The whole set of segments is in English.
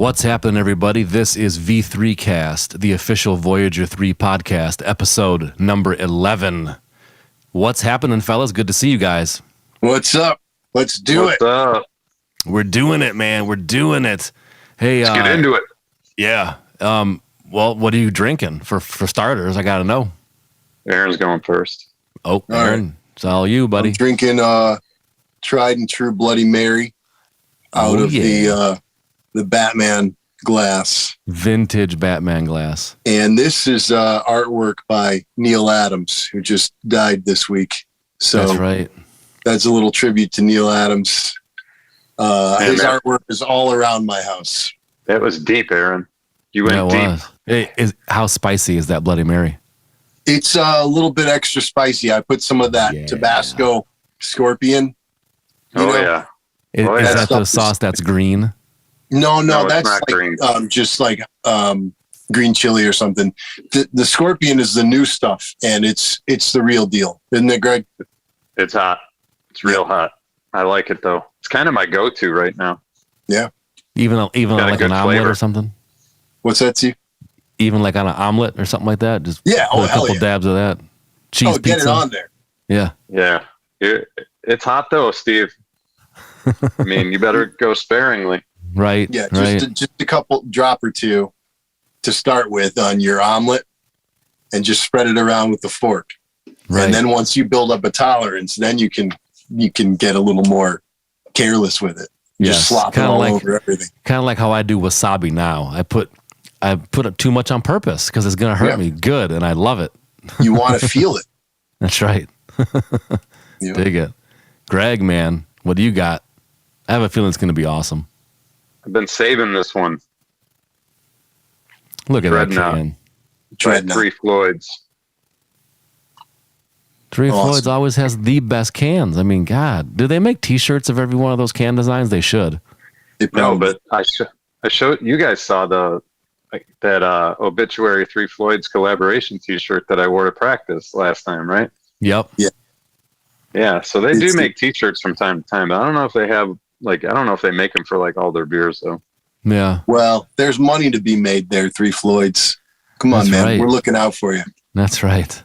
What's happening, everybody? This is V3 Cast, the official Voyager 3 podcast, episode number 11. What's happening, fellas? Good to see you guys. What's up? Let's do it. What's up? We're doing it, man. We're doing it. Hey, let's get into it. Yeah. Well, what are you drinking for starters? I gotta know. Aaron's going first. Oh, Aaron, right. It's all you, buddy. I'm drinking tried and true Bloody Mary out of the Batman glass. Vintage Batman glass. And this is artwork by Neil Adams, who just died this week. So That's right. That's a little tribute to Neil Adams. His artwork is all around my house. That was deep, Aaron. You went deep. Hey, how spicy is that Bloody Mary? It's a little bit extra spicy. I put some of that Tabasco Scorpion. Yeah. Is that the sauce that's green? No, that's not like green. Just like green chili or something. The Scorpion is the new stuff, and it's the real deal, isn't it, Greg? It's hot. It's real hot. I like it though. It's kind of my go-to right now. Yeah. Even like an omelet flavor. or something. What's that, Steve? Even like on an omelet or something like that. Just put a couple dabs of that. Cheese pizza. Get it on there. Yeah. Yeah. It's hot though, Steve. I mean, you better go sparingly. Right. Yeah. Right. Just a couple drop or two to start with on your omelet, and just spread it around with the fork. Right. And then once you build up a tolerance, then you can get a little more careless with it. Just slop it all over everything. Kind of like how I do wasabi now. I put it too much on purpose because it's going to hurt me good, and I love it. You want to feel it. That's right. Dig it. Greg, man, what do you got? I have a feeling it's going to be awesome. I've been saving this one. Look at that Dreadnaught. can. Dreadnaught. Three Floyds. Floyds always has the best cans. I mean, God, do they make T-shirts of every one of those can designs? They should. No, but I showed you guys saw that obituary Three Floyds collaboration T-shirt that I wore to practice last time, right? Yep. Yeah. So they do make T-shirts from time to time, but I don't know if they have I don't know if they make them for like all their beers though. Yeah. Well, there's money to be made there, Three Floyds. Come on, man. Right. We're looking out for you. That's right.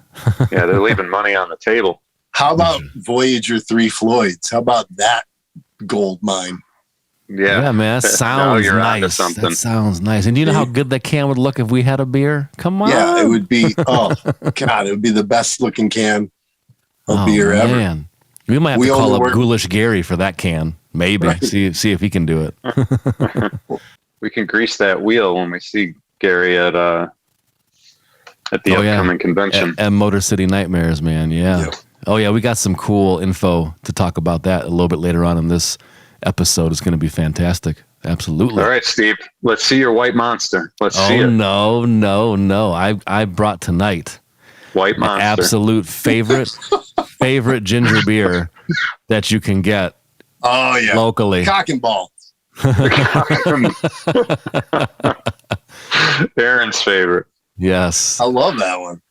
Yeah, they're leaving money on the table. How about Voyager 3 Floyds? How about that gold mine? Yeah, man. That sounds nice. That sounds nice. And do you know how good that can would look if we had a beer? Come on. Yeah, it would be. Oh God, it would be the best looking can of beer ever. Man. We might have to call up Ghoulish Gary for that can. Maybe see if he can do it. We can grease that wheel when we see Gary at the upcoming convention at Motor City Nightmares, man. Yeah. Yep. Oh yeah, we got some cool info to talk about that a little bit later on in this episode. It's going to be fantastic. Absolutely. All right, Steve. Let's see your white monster. Let's see it. No. I brought tonight White monster. my absolute favorite ginger beer that you can get. Oh yeah, locally. Cock and ball. Aaron's favorite. Yes. I love that one.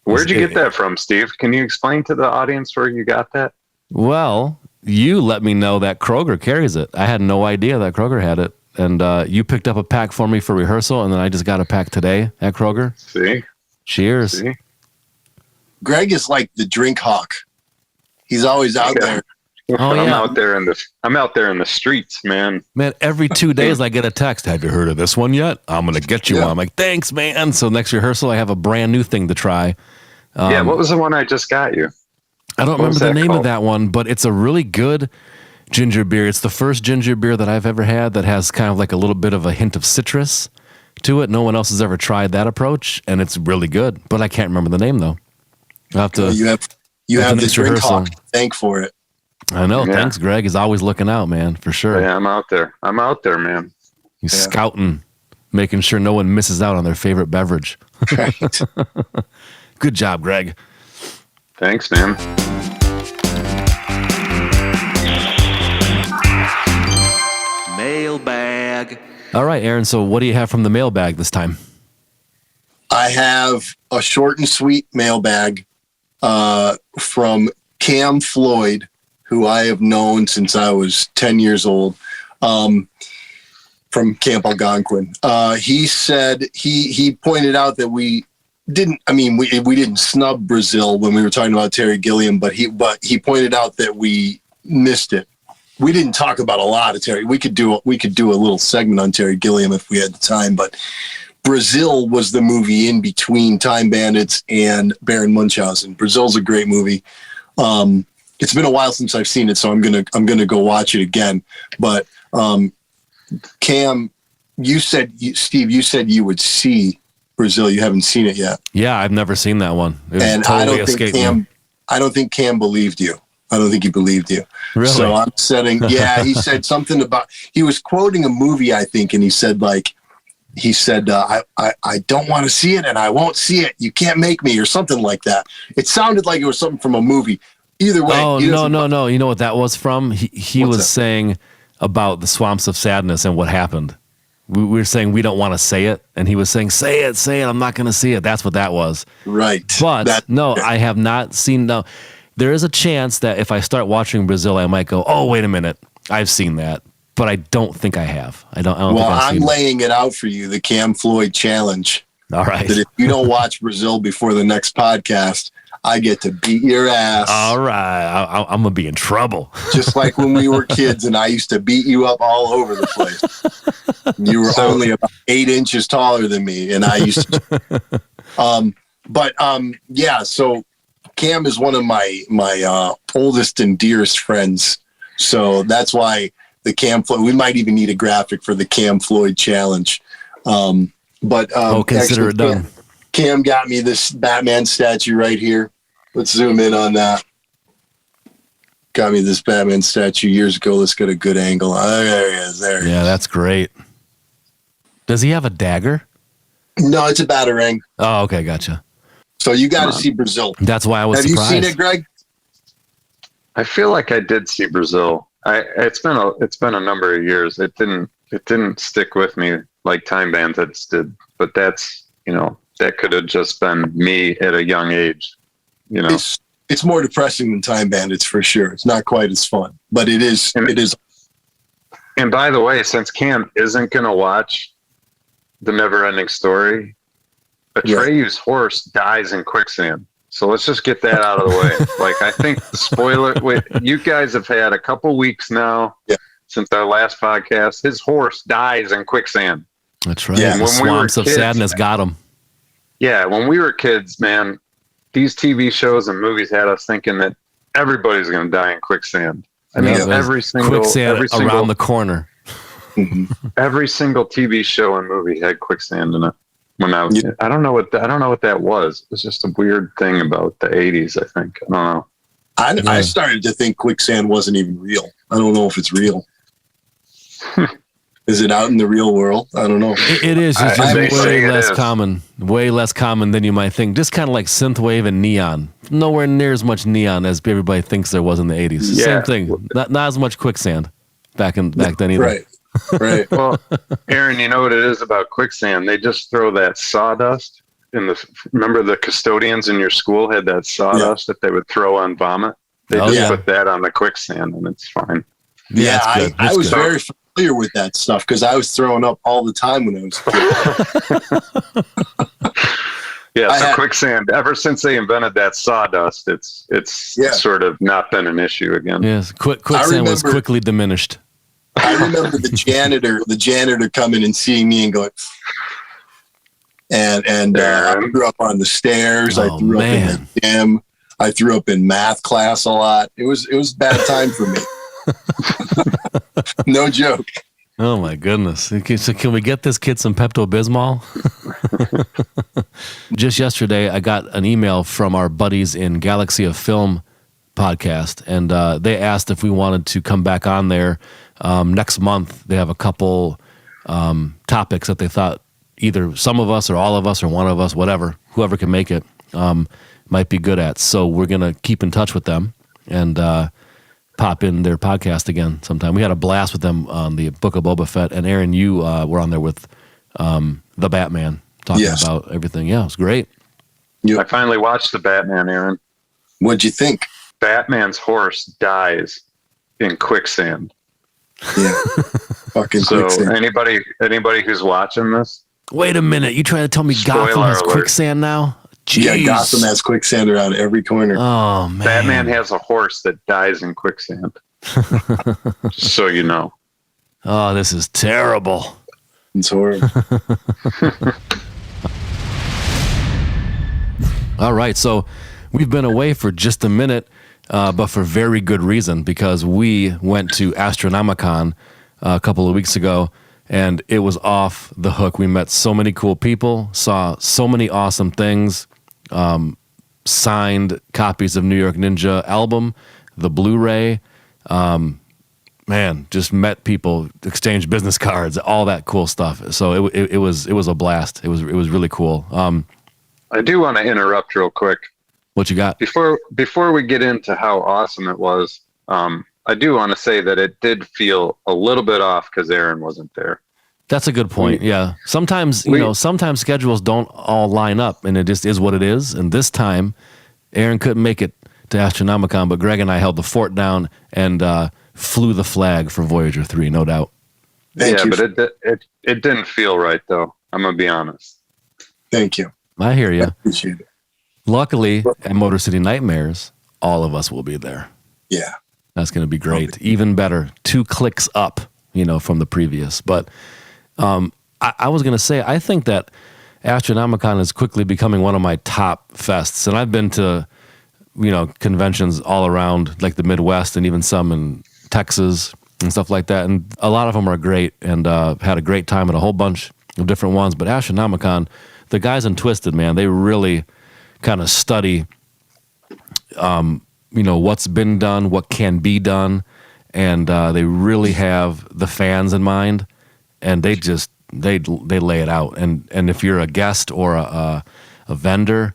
Where'd you get that from, Steve? Can you explain to the audience where you got that? Well, you let me know that Kroger carries it. I had no idea that Kroger had it. And you picked up a pack for me for rehearsal, and then I just got a pack today at Kroger. See? Cheers. See? Greg is like the drink hawk. He's always out there. Oh, I'm yeah. out there in the streets, man. Man, every 2 days I get a text. Have you heard of this one yet? I'm going to get you one. I'm like, thanks, man. So next rehearsal, I have a brand new thing to try. What was the one I just got you? I don't remember the name of that one, but it's a really good ginger beer. It's the first ginger beer that I've ever had that has kind of like a little bit of a hint of citrus to it. No one else has ever tried that approach, and it's really good. But I can't remember the name, though. I'll have to, you have the drink hawk to thank for it. I know. Yeah. Thanks, Greg. He's always looking out, man, for sure. Yeah, I'm out there, man. He's scouting, making sure no one misses out on their favorite beverage. Right. Good job, Greg. Thanks, man. Mailbag. All right, Aaron. So what do you have from the mailbag this time? I have a short and sweet mailbag from Cam Floyd, who I have known since I was 10 years old. For from Camp Algonquin. He said he pointed out that we didn't snub Brazil when we were talking about Terry Gilliam, but he pointed out that we missed it. We didn't talk about a lot of Terry. We could do a little segment on Terry Gilliam if we had the time, but Brazil was the movie in between Time Bandits and Baron Munchausen. Brazil's a great movie. It's been a while since I've seen it, so I'm gonna go watch it again. But Cam, Steve, you said you would see Brazil. You haven't seen it yet. Yeah, I've never seen that one. And totally I don't think Cam believed you. I don't think he believed you. Really? So I'm setting. Yeah, he said something about. He was quoting a movie, I think, and he said I don't want to see it, and I won't see it. You can't make me, or something like that. It sounded like it was something from a movie. Either way. Oh, no. You know what that was from? He was that? saying about the Swamps of Sadness and what happened. We were saying we don't want to say it, and he was saying, say it, I'm not going to see it. That's what that was. Right. But I have not seen. No, there is a chance that if I start watching Brazil, I might go, oh, wait a minute, I've seen that. But I don't think I have. I don't think I've seen laying it out for you, the Cam Floyd challenge. All right. That if you don't watch Brazil before the next podcast, I get to beat your ass. All right. I'm going to be in trouble. Just like when we were kids and I used to beat you up all over the place. You were only about 8 inches taller than me. And I used to. So Cam is one of my oldest and dearest friends. So that's why the Cam Floyd, we might even need a graphic for the Cam Floyd challenge. Consider it done. Cam got me this Batman statue right here. Let's zoom in on that. Got me this Batman statue years ago. Let's get a good angle. Oh, there he is. There. Yeah, that's great. Does he have a dagger? No, it's a batarang. Oh, okay, gotcha. So you got to see Brazil. That's why I was surprised. Have you seen it, Greg? I feel like I did see Brazil. It's been a number of years. It didn't stick with me like Time Bandits did. But that's that could have just been me at a young age. It's more depressing than Time Bandits for sure. It's not quite as fun, but it is. It is. And by the way, since Cam isn't going to watch The Never-Ending Story, Atreyu's horse dies in quicksand. So let's just get that out of the way. Like, I think the spoiler. Wait, you guys have had a couple weeks now since our last podcast. His horse dies in quicksand. That's right. Yeah, the Swamps of Sadness got him. Yeah, when we were kids, man, these TV shows and movies had us thinking that everybody's going to die in quicksand. I mean, every single around the corner. Every single TV show and movie had quicksand in it. I don't know what that was. It's just a weird thing about the 80s, I think. I don't know. I started to think quicksand wasn't even real. I don't know if it's real. Is it out in the real world? I don't know. It is. It's just way less common. Way less common than you might think. Just kind of like synthwave and neon. Nowhere near as much neon as everybody thinks there was in the 80s. Yeah. Same thing. Not as much quicksand back then either. Right. Right. Well, Aaron, you know what it is about quicksand? They just throw that sawdust in remember the custodians in your school had that sawdust that they would throw on vomit? They put that on the quicksand and it's fine. Yeah, I was very familiar with that stuff because I was throwing up all the time when I was a kid. Quicksand, ever since they invented that sawdust, it's sort of not been an issue again. Yes, quicksand was quickly diminished. I remember the janitor coming and seeing me and going, and I grew up on the stairs. I threw up in the gym. I threw up in math class a lot. It was a bad time for me. No joke. Oh my goodness. So can we get this kid some Pepto-Bismol? Just yesterday, I got an email from our buddies in Galaxy of Film podcast, and they asked if we wanted to come back on there next month. They have a couple topics that they thought either some of us or all of us or one of us, whoever can make it, might be good at. So we're going to keep in touch with them and pop in their podcast again sometime. We had a blast with them on the Book of Boba Fett, and Aaron, you were on there with the Batman talking about everything. Yeah, it was great. I finally watched the Batman, Aaron. What'd you think? Batman's horse dies in quicksand. Yeah. Fucking So quicksand. anybody who's watching this, Wait a minute. You trying to tell me Spoiler Gotham has alert. quicksand now? Jeez. Yeah, Gotham has quicksand around every corner. Oh, man. Batman has a horse that dies in quicksand. Just so you know. Oh, this is terrible. It's horrible. All right. So we've been away for just a minute, but for very good reason, because we went to Astronomicon a couple of weeks ago, and it was off the hook. We met so many cool people, saw so many awesome things, signed copies of New York Ninja album, the Blu-ray, man, just met people, exchanged business cards, all that cool stuff. So it was a blast. It was really cool. I do want to interrupt real quick. What you got? Before we get into how awesome it was, I do want to say that it did feel a little bit off because Aaron wasn't there. That's a good point. Yeah. Sometimes, sometimes schedules don't all line up, and it just is what it is. And this time, Aaron couldn't make it to Astronomicon, but Greg and I held the fort down and flew the flag for Voyager 3, no doubt. Thank you. But it didn't feel right, though. I'm going to be honest. Thank you. I hear you. I appreciate it. Luckily, at Motor City Nightmares, all of us will be there. Yeah. That's going to be great. Even better. 2 clicks up, from the previous. But I was going to say, I think that Astronomicon is quickly becoming one of my top fests. And I've been to, conventions all around, like the Midwest and even some in Texas and stuff like that. And a lot of them are great, and had a great time at a whole bunch of different ones. But Astronomicon, the guys in Twisted, man, they really kind of study what's been done, what can be done, and they really have the fans in mind, and they lay it out. And if you're a guest or a vendor,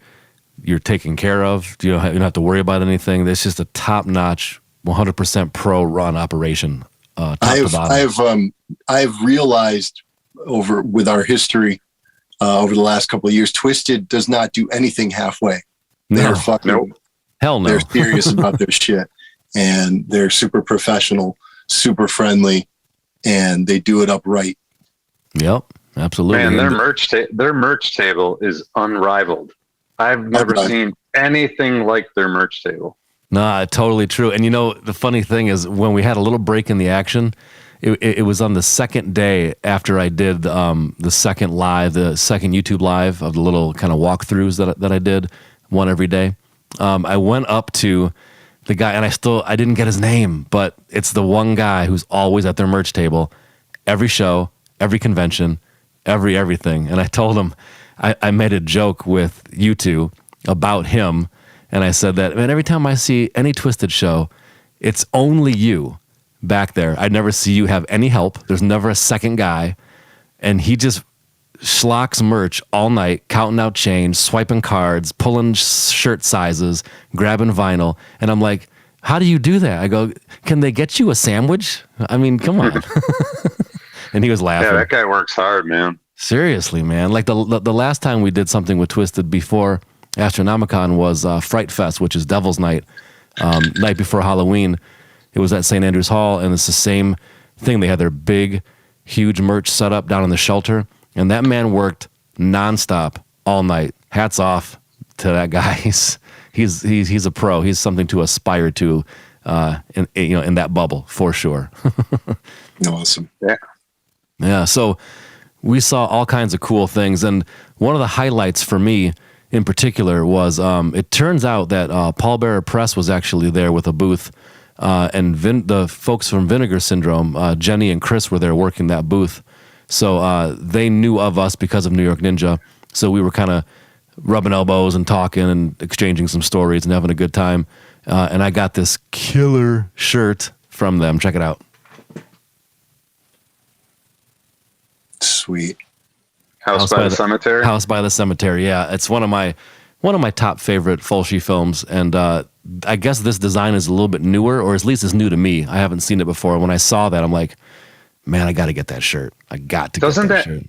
you're taken care of. You don't have to worry about anything. It's just a top-notch, 100% pro-run operation. Top to bottom. I've realized with our history over the last couple of years, Twisted does not do anything halfway. They're fucking. Hell no. They're serious about their shit, and they're super professional, super friendly, and they do it up right. Yep, absolutely. Man, their merch table is unrivaled. I've never seen anything like their merch table. Nah, totally true. And the funny thing is, when we had a little break in the action, it was on the second day after I did the second YouTube live of the little kind of walkthroughs that I did, one every day. I went up to the guy, and I didn't get his name, but it's the one guy who's always at their merch table, every show, every convention, everything. And I told him, I made a joke with you two about him, and I said that, man, every time I see any Twisted show, it's only you back there. I never see you have any help. There's never a second guy, and he just schlocks merch all night, counting out change, swiping cards, pulling shirt sizes, grabbing vinyl. And I'm like, how do you do that? I go, can they get you a sandwich? I mean, come on. And he was laughing. Yeah, that guy works hard, man. Seriously, man. Like the last time we did something with Twisted before Astronomicon was Fright Fest, which is Devil's Night, night before Halloween. It was at St. Andrews Hall, and it's the same thing. They had their big, huge merch set up down in the shelter. And that man worked nonstop all night. Hats off to that guy. He's a pro. He's something to aspire to, in that bubble for sure. Awesome. Yeah. So we saw all kinds of cool things, and one of the highlights for me in particular was it turns out that Paul Bearer Press was actually there with a booth, and the folks from Vinegar Syndrome, Jenny and Chris, were there working that booth. So they knew of us because of New York Ninja. So we were kind of rubbing elbows and talking and exchanging some stories and having a good time. And I got this killer shirt from them. Check it out. Sweet. House by the Cemetery? House by the Cemetery, yeah. It's one of my top favorite Fulci films. And I guess this design is a little bit newer, or at least it's new to me. I haven't seen it before. When I saw that, I'm like, man, I got to get that shirt. I got to get that shirt.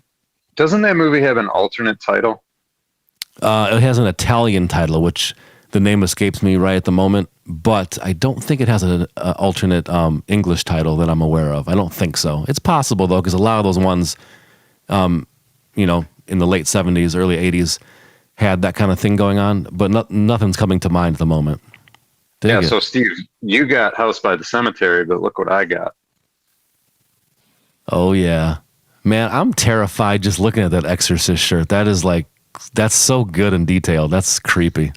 Doesn't that movie have an alternate title? It has an Italian title, which the name escapes me right at the moment. but I don't think it has an alternate English title that I'm aware of. I don't think so. It's possible though, because a lot of those ones, you know, in the late 70s, early 80s, had that kind of thing going on, but nothing's coming to mind at the moment. So Steve, you got House by the Cemetery, but look what I got. Oh yeah, man, I'm terrified just looking at that Exorcist shirt. That's so good and detailed. That's creepy.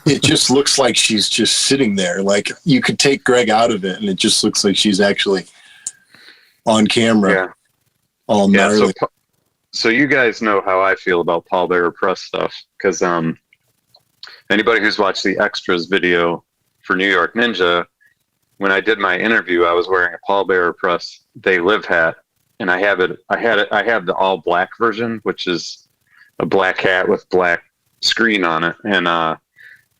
It just looks like she's just sitting there. Like you could take Greg out of it and it just looks like she's actually on camera. Yeah. All gnarly. So you guys know how I feel about pallbearer press stuff, because anybody who's watched the extras video for New York Ninja, when I did my interview, I was wearing a pallbearer press They Live hat, and I have the all black version, which is a black hat with black screen on it. And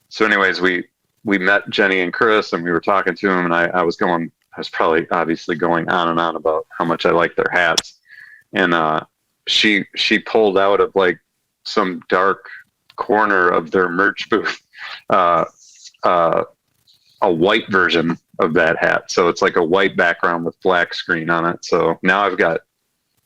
so anyways, we met Jenny and Chris, and we were talking to them, and I was probably obviously going on and on about how much I like their hats. And she pulled out of like some dark corner of their merch booth a white version of that hat. So it's like a white background with black screen on it. So now I've got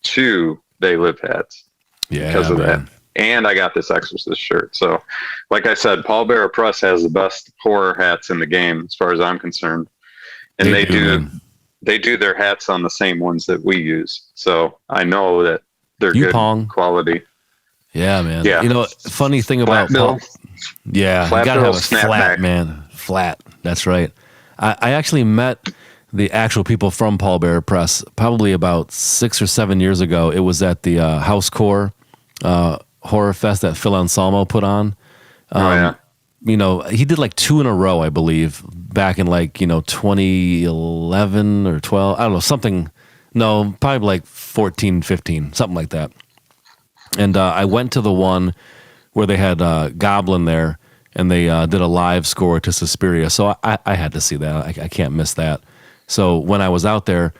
2 They Live hats because of that. And I got this Exorcist shirt. So like I said, Pallbearer Press has the best horror hats in the game as far as I'm concerned. And they do their hats on the same ones that we use. So I know that they're good quality. Yeah, man. Yeah. You know, funny thing about bill. You gotta have a flat, man. Flat. That's right. I actually met the actual people from Pallbearer Press probably about 6 or 7 years ago. It was at the Housecore Horror Fest that Phil Anselmo put on. You know, he did like 2 in a row, I believe, back in like, you know, 2011 or 12. I don't know, something. No, probably like 14, 15, something like that. And I went to the one where they had Goblin there, and they did a live score to Suspiria. So I had to see that. I can't miss that. So when I was out there,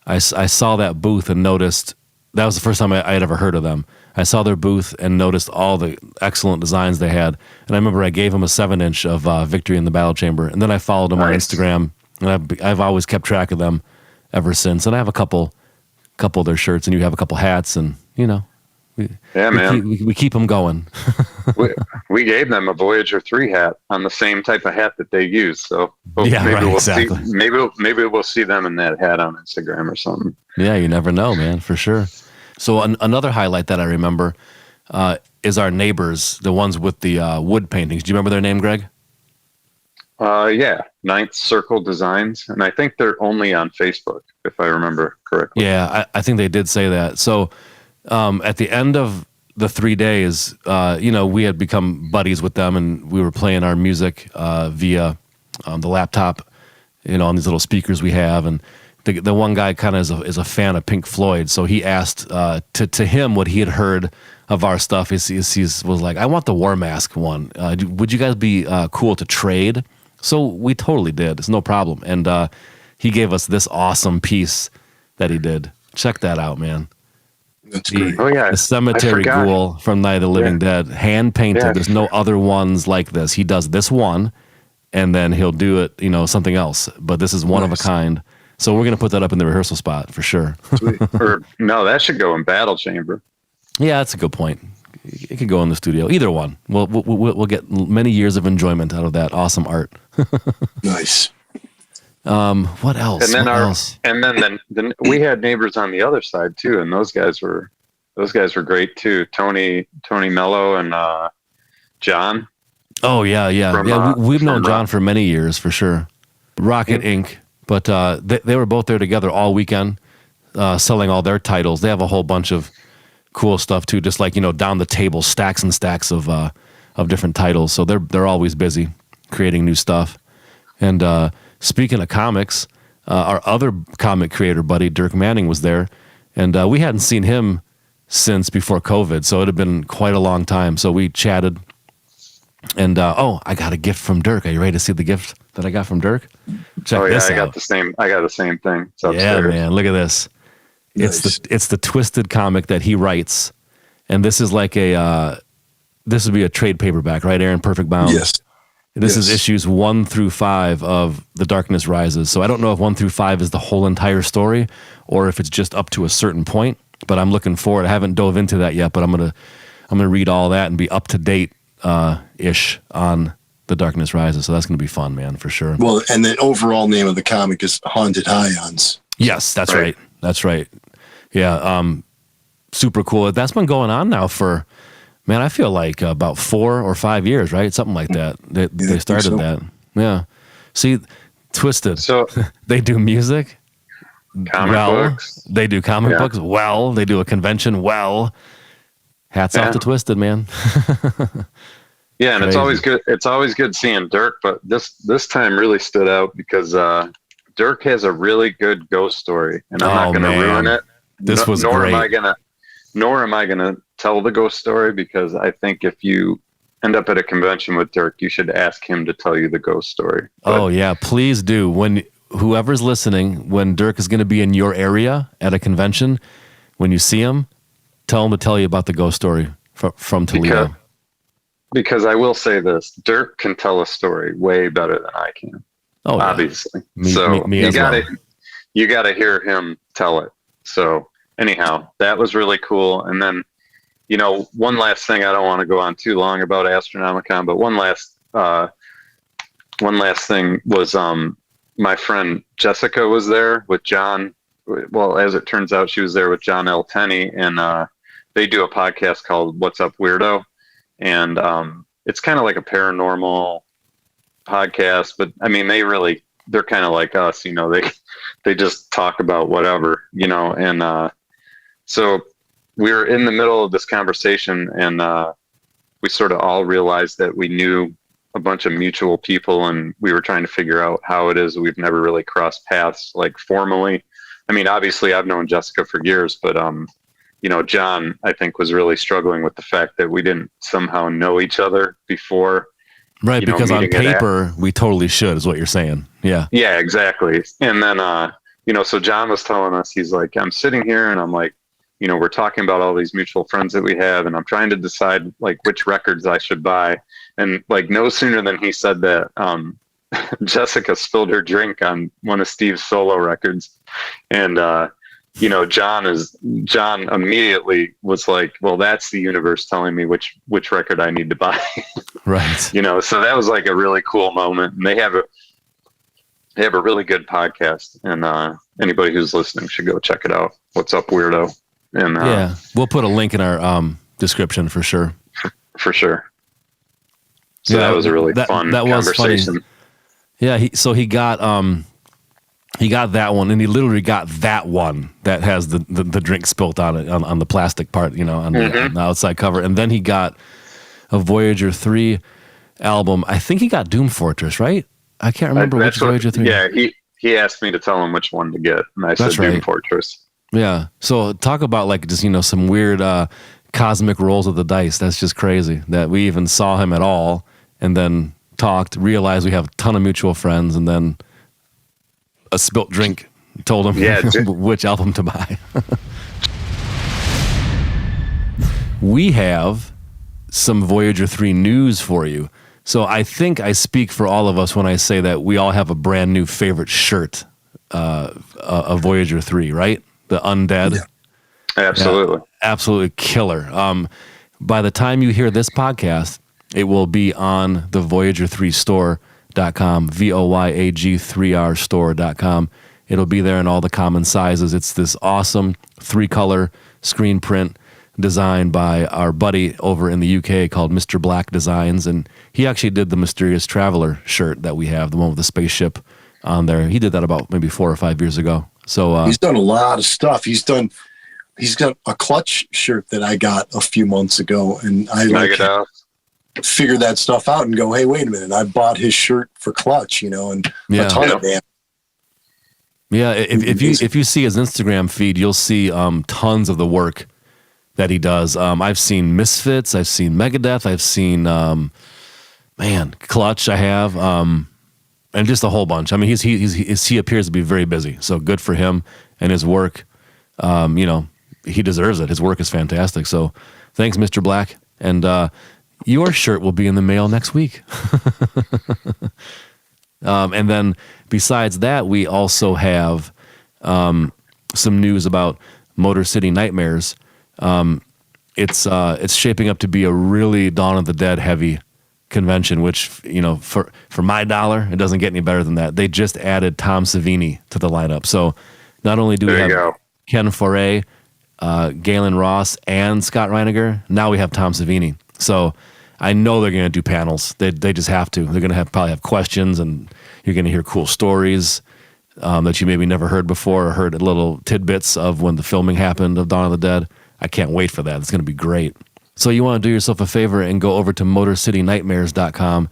I saw that booth and noticed, that was the first time I had ever heard of them. I saw their booth and noticed all the excellent designs they had. And I remember I gave them a 7-inch of Victory in the Battle Chamber. And then I followed them on Instagram, and I've always kept track of them ever since. And I have a couple of their shirts, and you have a couple hats, and, you know. We keep them going. we gave them a Voyager 3 hat on the same type of hat that they use. So exactly. Maybe we'll see them in that hat on Instagram or something. Yeah, you never know, man, for sure. So another highlight that I remember is our neighbors, the ones with the wood paintings. Do you remember their name, Greg? Yeah, Ninth Circle Designs, and I think they're only on Facebook, if I remember correctly. Yeah, I think they did say that. So at the end of the 3 days, you know, we had become buddies with them, and we were playing our music via the laptop, you know, on these little speakers we have. And the one guy kind of is a fan of Pink Floyd, so he asked to him what he had heard of our stuff. He was like, I want the War Mask one. Would you guys be cool to trade? So we totally did. It's no problem. And he gave us this awesome piece that he did. Check that out, man. That's great. The Cemetery Ghoul from Night of the Living Dead, hand painted. Yeah. There's no other ones like this. He does this one, and then he'll do it, you know, something else. But this is one of a kind. So we're gonna put that up in the rehearsal spot for sure. No, that should go in Battle Chamber. Yeah, that's a good point. It could go in the studio. Either one. We'll get many years of enjoyment out of that awesome art. Nice. What else? And then we had neighbors on the other side too, and those guys were great too. Tony Mello and John. Oh yeah. We've known John for many years for sure. Rocket Inc. But they were both there together all weekend, selling all their titles. They have a whole bunch of cool stuff too, just like, you know, down the table, stacks and stacks of different titles. So they're always busy creating new stuff. And speaking of comics, our other comic creator buddy, Dirk Manning, was there. And we hadn't seen him since before COVID, so it had been quite a long time. So we chatted. And I got a gift from Dirk. Are you ready to see the gift that I got from Dirk? Check this out. I got the same thing. It's upstairs. Yeah, man. Look at this. Nice. It's the Twisted comic that he writes. And this is like this would be a trade paperback, right, Aaron? Perfect Bound? Yes. This is issues 1 through 5 of The Darkness Rises. So I don't know if 1 through 5 is the whole entire story or if it's just up to a certain point, but I'm looking forward. I haven't dove into that yet, but I'm gonna read all that and be up to date ish on The Darkness Rises. So that's gonna be fun, man, for sure. Well, and the overall name of the comic is Haunted Ions. Yes, that's right. That's right. Yeah, super cool. That's been going on now for, man, I feel like about 4 or 5 years, right? Something like that. They started that. Yeah. See, Twisted. So they do music. Comic books. They do comic books. Well, they do a convention. Well, hats off to Twisted, man. Yeah, and Crazy. It's always good seeing Dirk, but this time really stood out because Dirk has a really good ghost story, and I'm not going to ruin it. This was great. Nor am I gonna tell the ghost story, because I think if you end up at a convention with Dirk, you should ask him to tell you the ghost story. Oh yeah, please do. When whoever's listening, when Dirk is going to be in your area at a convention, when you see him, tell him to tell you about the ghost story from Toledo. Because I will say this, Dirk can tell a story way better than I can. Oh, obviously. Yeah. Me you gotta hear him tell it. So anyhow, that was really cool. And then, one last thing, I don't want to go on too long about Astronomicon, but one last thing was my friend Jessica was there with John. Well, as it turns out, she was there with John L. Tenney, and they do a podcast called What's Up, Weirdo? And it's kind of like a paranormal podcast, but I mean, they're kind of like us, they just talk about whatever, and so we were in the middle of this conversation, and we sort of all realized that we knew a bunch of mutual people, and we were trying to figure out how it is we've never really crossed paths, like formally. I mean, obviously I've known Jessica for years, but John, I think, was really struggling with the fact that we didn't somehow know each other before. Right, because on paper, we totally should, is what you're saying. Yeah. Yeah, exactly. And then, so John was telling us, he's like, I'm sitting here and I'm like, we're talking about all these mutual friends that we have, and I'm trying to decide like which records I should buy. And like no sooner than he said that, Jessica spilled her drink on one of Steve's solo records. And, John immediately was like, well, that's the universe telling me which record I need to buy. Right. So that was like a really cool moment. And they have a really good podcast, and anybody who's listening should go check it out. What's Up, Weirdo? And yeah, we'll put a link in our description for sure. For sure. So that was a really fun conversation. Was funny. Yeah, he got that one, and he literally got that one that has the drink spilt on it on the plastic part, on the outside cover, and then he got a Voyager 3 album. I think he got Doom Fortress, right? I can't remember which Voyager 3. Yeah, he asked me to tell him which one to get, and I said Doom Fortress. Yeah. So talk about like just some weird cosmic rolls of the dice. That's just crazy that we even saw him at all, and then talked, realized we have a ton of mutual friends, and then a spilt drink told him which album to buy. We have some Voyager 3 news for you. So I think I speak for all of us when I say that we all have a brand new favorite shirt of Voyager 3, right? The Undead. Yeah. Absolutely. Yeah, absolutely killer. By the time you hear this podcast, it will be on the Voyager3store.com, VOYAG3R store.com. It'll be there in all the common sizes. It's this awesome 3-color screen print designed by our buddy over in the UK called Mr. Black Designs, and he actually did the Mysterious Traveler shirt that we have, the one with the spaceship on there. He did that about maybe 4 or 5 years ago. So he's done a lot of stuff. He's got a Clutch shirt that I got a few months ago, and I figure that stuff out and go, hey, wait a minute, I bought his shirt for Clutch, and a ton of them. Yeah, if you see his Instagram feed, you'll see tons of the work that he does. I've seen Misfits, I've seen Megadeth, I've seen Clutch, I have, and just a whole bunch. I mean, he appears to be very busy, so good for him and his work. He deserves it. His work is fantastic. So thanks, Mr. Black. And your shirt will be in the mail next week. And then besides that, we also have some news about Motor City Nightmares. It's shaping up to be a really Dawn of the Dead heavy convention, which, for my dollar, it doesn't get any better than that. They just added Tom Savini to the lineup. So not only do we have Ken Foray, Galen Ross, and Scott Reiniger, now we have Tom Savini. So I know they're going to do panels. They just have to. They're going to probably have questions, and you're going to hear cool stories that you maybe never heard before, or heard little tidbits of when the filming happened of Dawn of the Dead. I can't wait for that. It's going to be great. So you want to do yourself a favor and go over to MotorCityNightmares.com,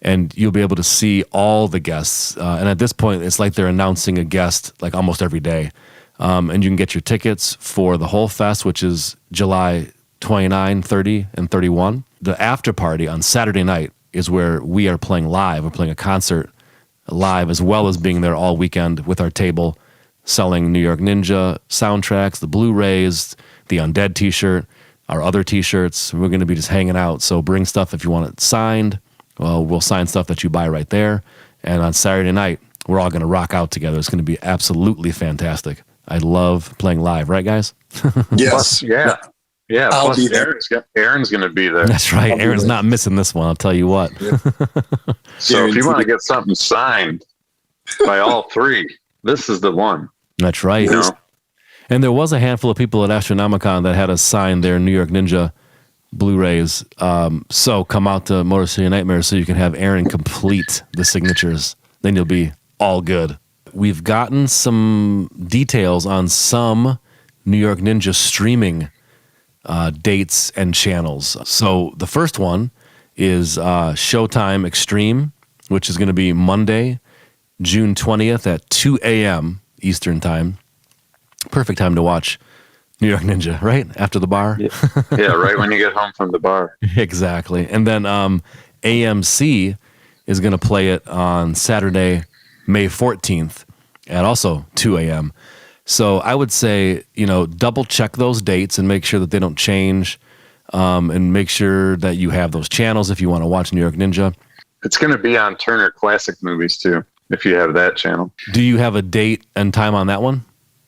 and you'll be able to see all the guests. And at this point, it's like they're announcing a guest like almost every day. And you can get your tickets for the whole fest, which is July 29, 30, and 31. The after party on Saturday night is where we are playing live. We're playing a concert live, as well as being there all weekend with our table, selling New York Ninja soundtracks, the Blu-rays, the Undead t-shirt, our other t-shirts. We're going to be just hanging out. So bring stuff if you want it signed. Well, we'll sign stuff that you buy right there. And on Saturday night, we're all going to rock out together. It's going to be absolutely fantastic. I love playing live, right, guys? Yes. Plus, yeah. I'll Plus be there. Aaron's going to be there. That's right. Aaron's not missing this one, I'll tell you what. Yeah. So if you want to get something signed by all three, this is the one. That's right. You know? And there was a handful of people at Astronomicon that had us sign their New York Ninja Blu-rays. So come out to Motor City Nightmares so you can have Aaron complete the signatures. Then you'll be all good. We've gotten some details on some New York Ninja streaming dates and channels. So the first one is Showtime Extreme, which is going to be Monday, June 20th at 2 a.m. Eastern Time. Perfect time to watch New York Ninja, right? After the bar. Yeah, right when you get home from the bar. Exactly. And then AMC is going to play it on Saturday, May 14th at also 2 a.m. So I would say, double check those dates and make sure that they don't change, and make sure that you have those channels if you want to watch New York Ninja. It's going to be on Turner Classic Movies too, if you have that channel. Do you have a date and time on that one?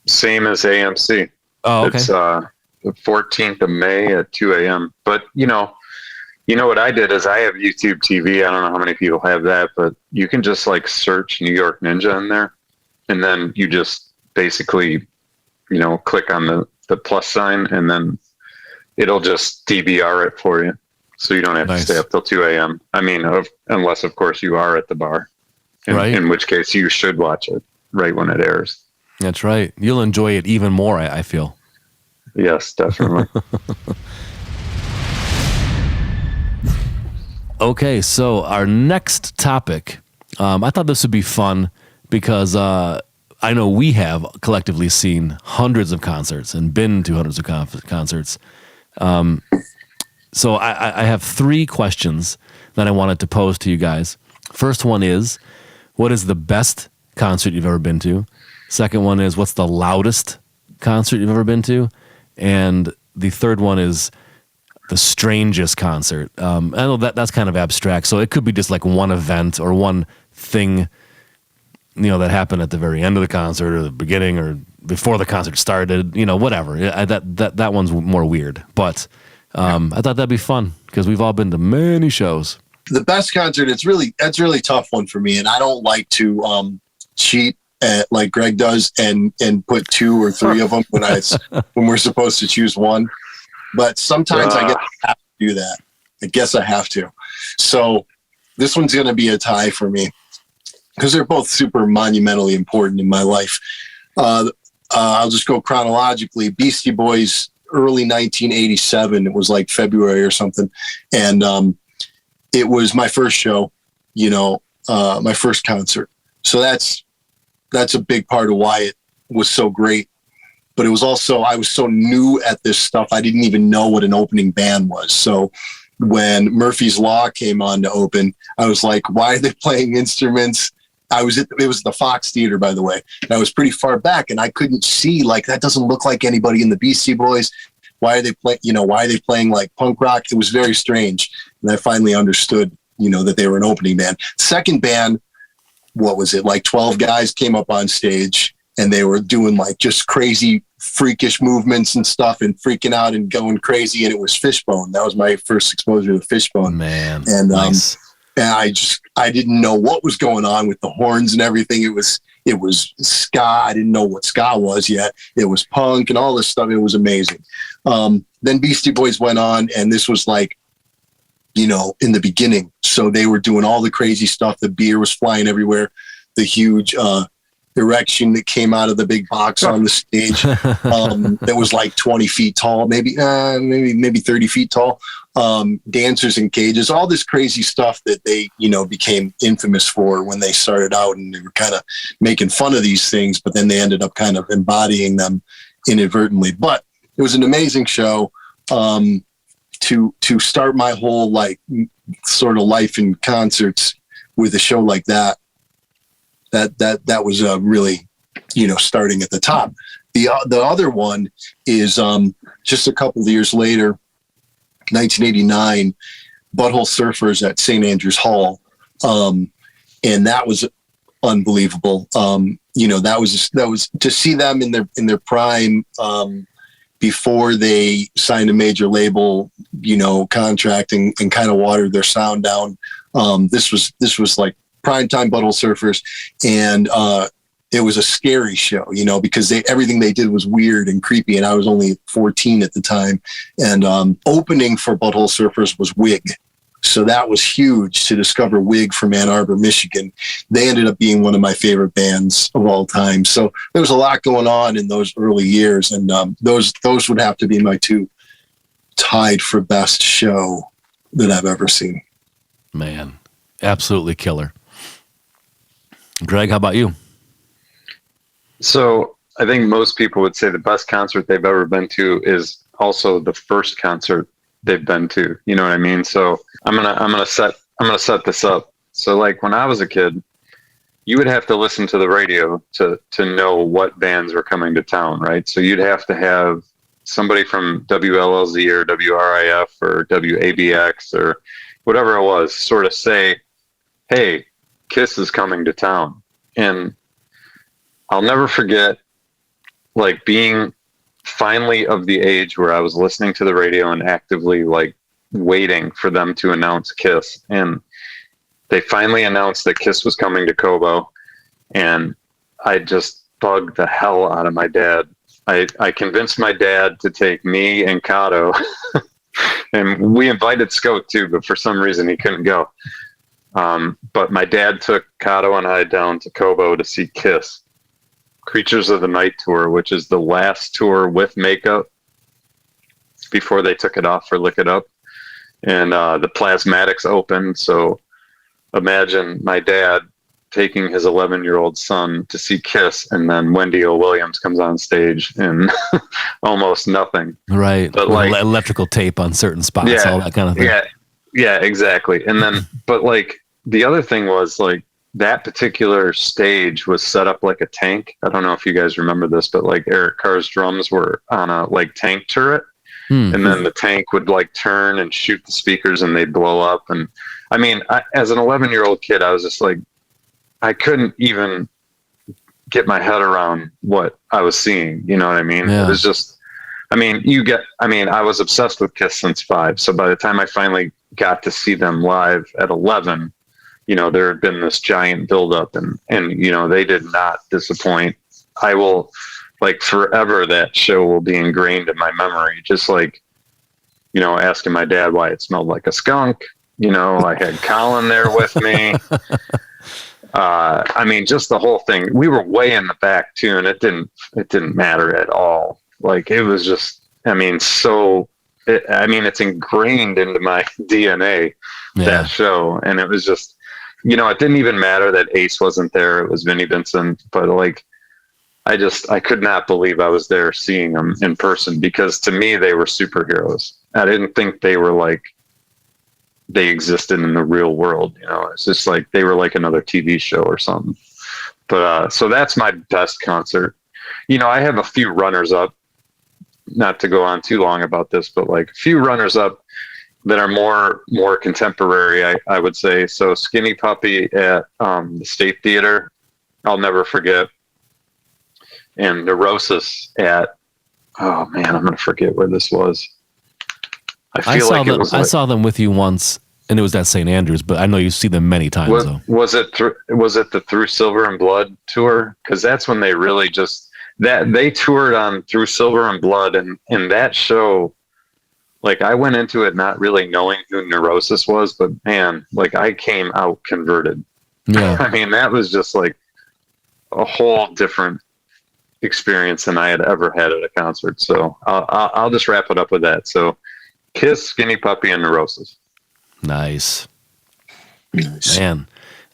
Same as AMC. Oh, okay. It's the 14th of May at 2 a.m. But, you know what I did is I have YouTube TV. I don't know how many people have that, but you can just search New York Ninja in there. And then you just basically, click on the plus sign, and then it'll just DVR it for you. So you don't have to stay up till 2 a.m. I mean, unless, of course, you are at the bar. In which case you should watch it right when it airs. That's right. You'll enjoy it even more, I feel. Yes, definitely. Okay, so our next topic, I thought this would be fun because I know we have collectively seen hundreds of concerts and been to hundreds of concerts. So I have three questions that I wanted to pose to you guys. First one is, what is the best concert you've ever been to? Second one is, what's the loudest concert you've ever been to? And the third one is the strangest concert. I know that's kind of abstract, so it could be just one event or one thing, that happened at the very end of the concert or the beginning or before the concert started, whatever. That one's more weird, but I thought that'd be fun because we've all been to many shows. The best concert, that's a really tough one for me, and I don't like to cheat like Greg does and put two or three of them when we're supposed to choose one. But sometimes I have to do that. I guess I have to. So this one's going to be a tie for me because they're both super monumentally important in my life. I'll just go chronologically. Beastie Boys, early 1987. It was like February or something. And it was my first show, my first concert. So that's a big part of why it was so great. But it was also, I was so new at this stuff, I didn't even know what an opening band was. So when Murphy's Law came on to open, I was like, why are they playing instruments? It was the Fox Theater, by the way. And I was pretty far back and I couldn't see, that doesn't look like anybody in the Beastie Boys. Why are they playing like punk rock? It was very strange. And I finally understood, that they were an opening band. Second band, what was it? Like 12 guys came up on stage and they were doing like just crazy, freakish movements and stuff and freaking out and going crazy. And it was Fishbone. That was my first exposure to Fishbone. Man. And, nice. And I didn't know what was going on with the horns and everything. It was ska. I didn't know what ska was yet. It was punk and all this stuff. It was amazing. Then Beastie Boys went on, and this was like, in the beginning. So they were doing all the crazy stuff. The beer was flying everywhere. The huge erection that came out of the big box on the stage that was like 20 feet tall, maybe 30 feet tall. Dancers in cages, all this crazy stuff that they, became infamous for when they started out, and they were kind of making fun of these things, but then they ended up kind of embodying them inadvertently. But it was an amazing show. To start my whole like sort of life in concerts with a show like that was really, starting at the top. The other one is just a couple of years later, 1989, Butthole Surfers at St. Andrews Hall, and that was unbelievable. That was to see them in their prime, before they signed a major label, contract and kind of watered their sound down. This was like primetime Butthole Surfers, and it was a scary show, because everything they did was weird and creepy, and I was only 14 at the time. And opening for Butthole Surfers was Wig. So that was huge to discover Wig from Ann Arbor, Michigan. They ended up being one of my favorite bands of all time. So there was a lot going on in those early years, and those would have to be my two tied for best show that I've ever seen. Man, absolutely killer. Greg, how about you? So I think most people would say the best concert they've ever been to is also the first concert they've been to. You know what I mean? So I'm gonna set this up. So like when I was a kid, you would have to listen to the radio to know what bands were coming to town, right? So you'd have to have somebody from WLLZ or WRIF or WABX or whatever it was sort of say, hey, Kiss is coming to town. And I'll never forget like being finally of the age where I was listening to the radio and actively like waiting for them to announce Kiss. And they finally announced that Kiss was coming to Cobo, and I just bugged the hell out of my dad. I convinced my dad to take me and Kato and we invited Scout too, but for some reason he couldn't go. But my dad took Kato and I down to Cobo to see Kiss. Creatures of the Night tour, which is the last tour with makeup before they took it off for Lick It Up. And the Plasmatics opened. So imagine my dad taking his 11-year-old son to see Kiss, and then Wendy O. Williams comes on stage and almost nothing. Right. But like electrical tape on certain spots, all that kind of thing. Yeah, exactly. And then, but like the other thing was like, that particular stage was set up like a tank. I don't know if you guys remember this, but like Eric Carr's drums were on a like tank turret, and then the tank would like turn and shoot the speakers and they'd blow up. And I mean, as an 11-year-old kid, I was just like, I couldn't even get my head around what I was seeing. You know what I mean? Yeah. It was just, I was obsessed with Kiss since 5. So by the time I finally got to see them live at 11, there had been this giant buildup, and they did not disappoint. I will, like, forever, that show will be ingrained in my memory. Just like, asking my dad why it smelled like a skunk. I had Colin there with me. Just the whole thing. We were way in the back too, and it didn't matter at all. Like, it was just, it's ingrained into my DNA, that show. And it was just, it didn't even matter that Ace wasn't there. It was Vinnie Vincent, but like, I could not believe I was there seeing them in person, because to me, they were superheroes. I didn't think they were like, they existed in the real world. It's just like, they were like another TV show or something. But, so that's my best concert. I have a few runners up. not to go on too long about this, but like a few runners up that are more contemporary, I would say. So Skinny Puppy at the State Theater, I'll never forget. And Neurosis at, oh man, I'm gonna forget where this was. I saw them with you once, and it was at St. Andrews, but I know you see them many times. Was it the Through Silver and Blood tour? Because that's when they really they toured on Through Silver and Blood, and in that show, like I went into it not really knowing who Neurosis was, but man, like I came out converted. Yeah, I mean that was just like a whole different experience than I had ever had at a concert. So I'll just wrap it up with that. So Kiss, Skinny Puppy, and Neurosis. Nice. Man,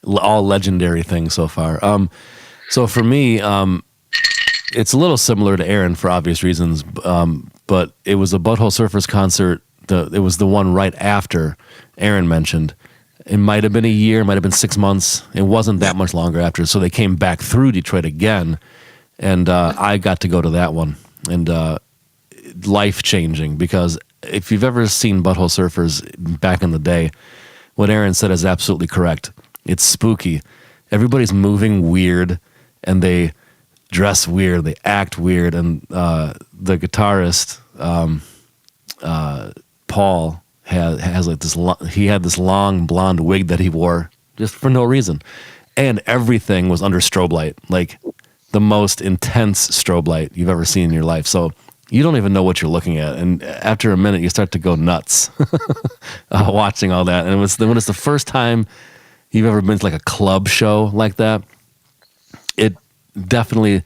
all legendary things so far. So for me, it's a little similar to Aaron for obvious reasons, but it was a Butthole Surfers concert. It was the one right after Aaron mentioned. It might have been a year, might have been 6 months. It wasn't that much longer after. So they came back through Detroit again, and I got to go to that one. And life-changing, because if you've ever seen Butthole Surfers back in the day, what Aaron said is absolutely correct. It's spooky. Everybody's moving weird, and they dress weird, they act weird, and the guitarist Paul has like this. He had this long blonde wig that he wore just for no reason, and everything was under strobe light, like the most intense strobe light you've ever seen in your life. So you don't even know what you're looking at, and after a minute, you start to go nuts watching all that. And when it's the first time you've ever been to like a club show like that, it definitely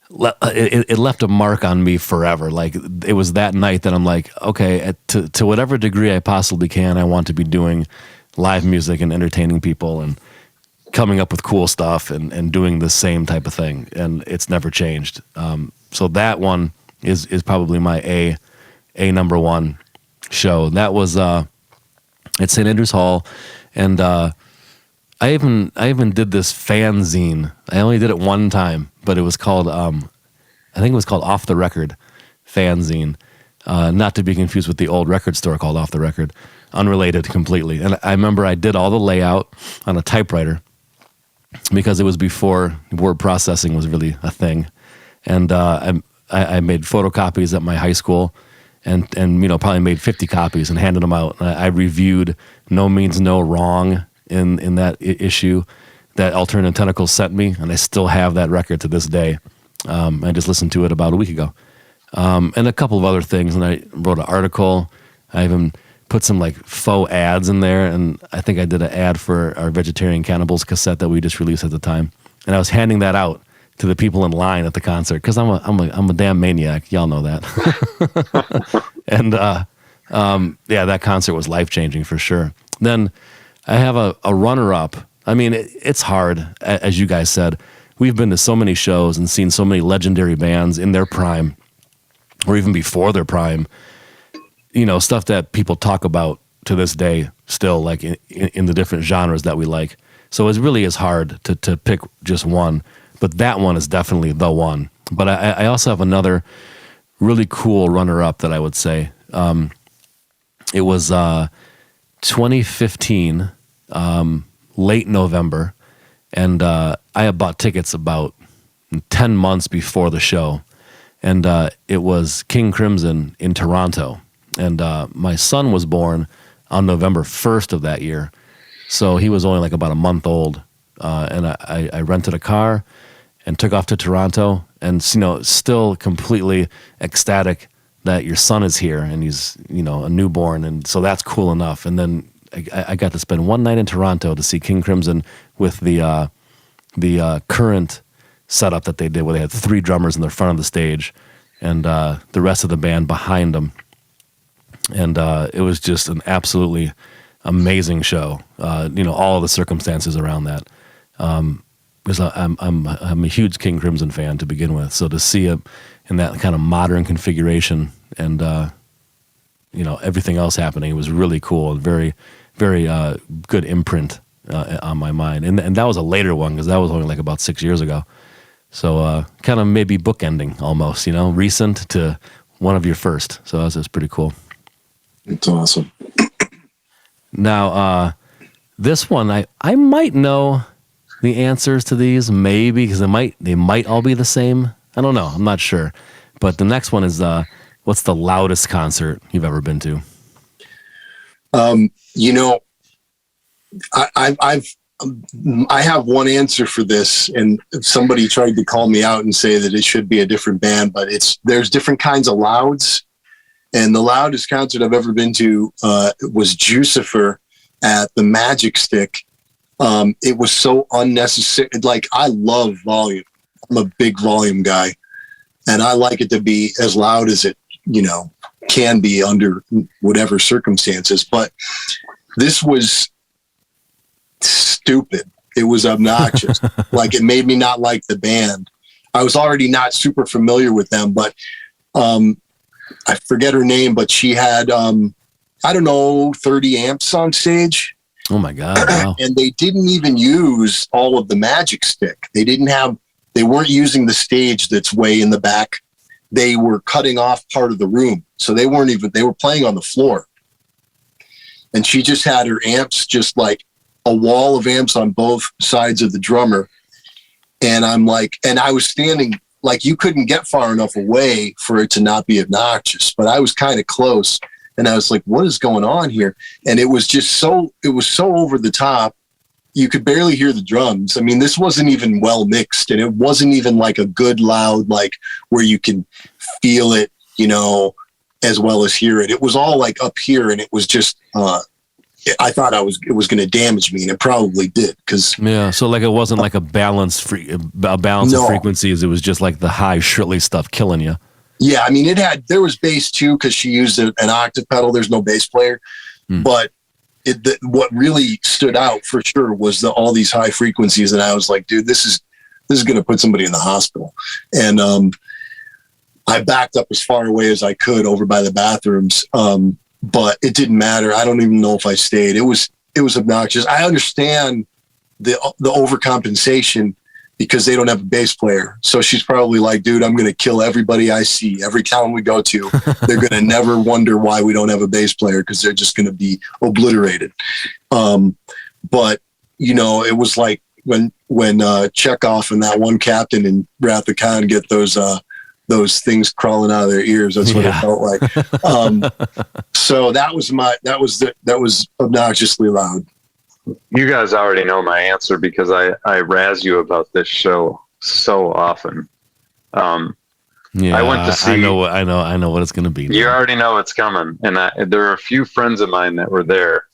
it left a mark on me forever. Like it was that night that I'm like, okay, to whatever degree I possibly can, I want to be doing live music and entertaining people and coming up with cool stuff and doing the same type of thing. And it's never changed. So that one is probably my A number one show. That was at St. Andrews Hall, and I even did this fanzine. I only did it one time, but it was called I think it was called Off the Record fanzine, not to be confused with the old record store called Off the Record, unrelated completely. And I remember I did all the layout on a typewriter because it was before word processing was really a thing, and I made photocopies at my high school, and probably made 50 copies and handed them out. I reviewed No Means No Wrong in that issue that Alternate Tentacles sent me, and I still have that record to this day. I just listened to it about a week ago, and a couple of other things. And I wrote an article. I even put some like faux ads in there, and I think I did an ad for our Vegetarian Cannibals cassette that we just released at the time. And I was handing that out to the people in line at the concert because I'm a damn maniac. Y'all know that. And yeah, that concert was life changing for sure. Then I have a runner up. I mean, it's hard, as you guys said. We've been to so many shows and seen so many legendary bands in their prime, or even before their prime. Stuff that people talk about to this day, still, like in the different genres that we like. So it really is hard to pick just one. But that one is definitely the one. But I also have another really cool runner-up that I would say. It was 2015, late November, and I had bought tickets about 10 months before the show. And it was King Crimson in Toronto. And my son was born on November 1st of that year. So he was only like about a month old. And I rented a car and took off to Toronto, and still completely ecstatic that your son is here and he's a newborn, and so that's cool enough. And then I got to spend one night in Toronto to see King Crimson with the current setup that they did, where they had 3 drummers in the front of the stage and the rest of the band behind them, and it was just an absolutely amazing show. All the circumstances around that. Because I'm a huge King Crimson fan to begin with, so to see it in that kind of modern configuration and everything else happening, it was really cool. Very, very good imprint on my mind. And that was a later one because that was only like about 6 years ago. So kind of maybe bookending almost, recent to one of your first. So that was pretty cool. It's awesome. Now, this one, I might know the answers to these, maybe, because they might all be the same. I don't know. I'm not sure. But the next one is, what's the loudest concert you've ever been to? You know, I have one answer for this, and somebody tried to call me out and say that it should be a different band, but there's different kinds of louds. And the loudest concert I've ever been to was Jucifer at the Magic Stick. It was so unnecessary. Like, I love volume. I'm a big volume guy, and I like it to be as loud as it, can be under whatever circumstances. But this was stupid. It was obnoxious. Like, it made me not like the band. I was already not super familiar with them, but I forget her name, but she had, 30 amps on stage. Oh my God. Wow. And they didn't even use all of the Magic Stick. They weren't using the stage that's way in the back. They were cutting off part of the room. So they were playing on the floor. And she just had her amps, just like a wall of amps on both sides of the drummer. And I was standing, like, you couldn't get far enough away for it to not be obnoxious, but I was kind of close, and I was like, what is going on here? And it was so over the top. You could barely hear the drums. I mean, this wasn't even well mixed, and it wasn't even like a good loud, like where you can feel it, as well as hear it. It was all like up here, and it was just, I thought it was going to damage me, and it probably did. So like it wasn't like a balance of frequencies. It was just like the high shrilly stuff killing you. Yeah, I mean, there was bass too, because she used an octave pedal. There's no bass player, but what really stood out for sure was all these high frequencies, and I was like, dude, this is going to put somebody in the hospital. And I backed up as far away as I could over by the bathrooms. But it didn't matter. I don't even know if I stayed. It was obnoxious. I understand the overcompensation because they don't have a bass player. So she's probably like, dude, I'm going to kill everybody I see. Every town we go to, they're going to never wonder why we don't have a bass player, because they're just going to be obliterated. But, it was like when Chekhov and that one captain in Wrath of Khan get those things crawling out of their ears. That's what it felt like. So that was obnoxiously loud. You guys already know my answer because I razz you about this show so often. I went to see. I know what it's going to be now. You already know it's coming, and there are a few friends of mine that were there,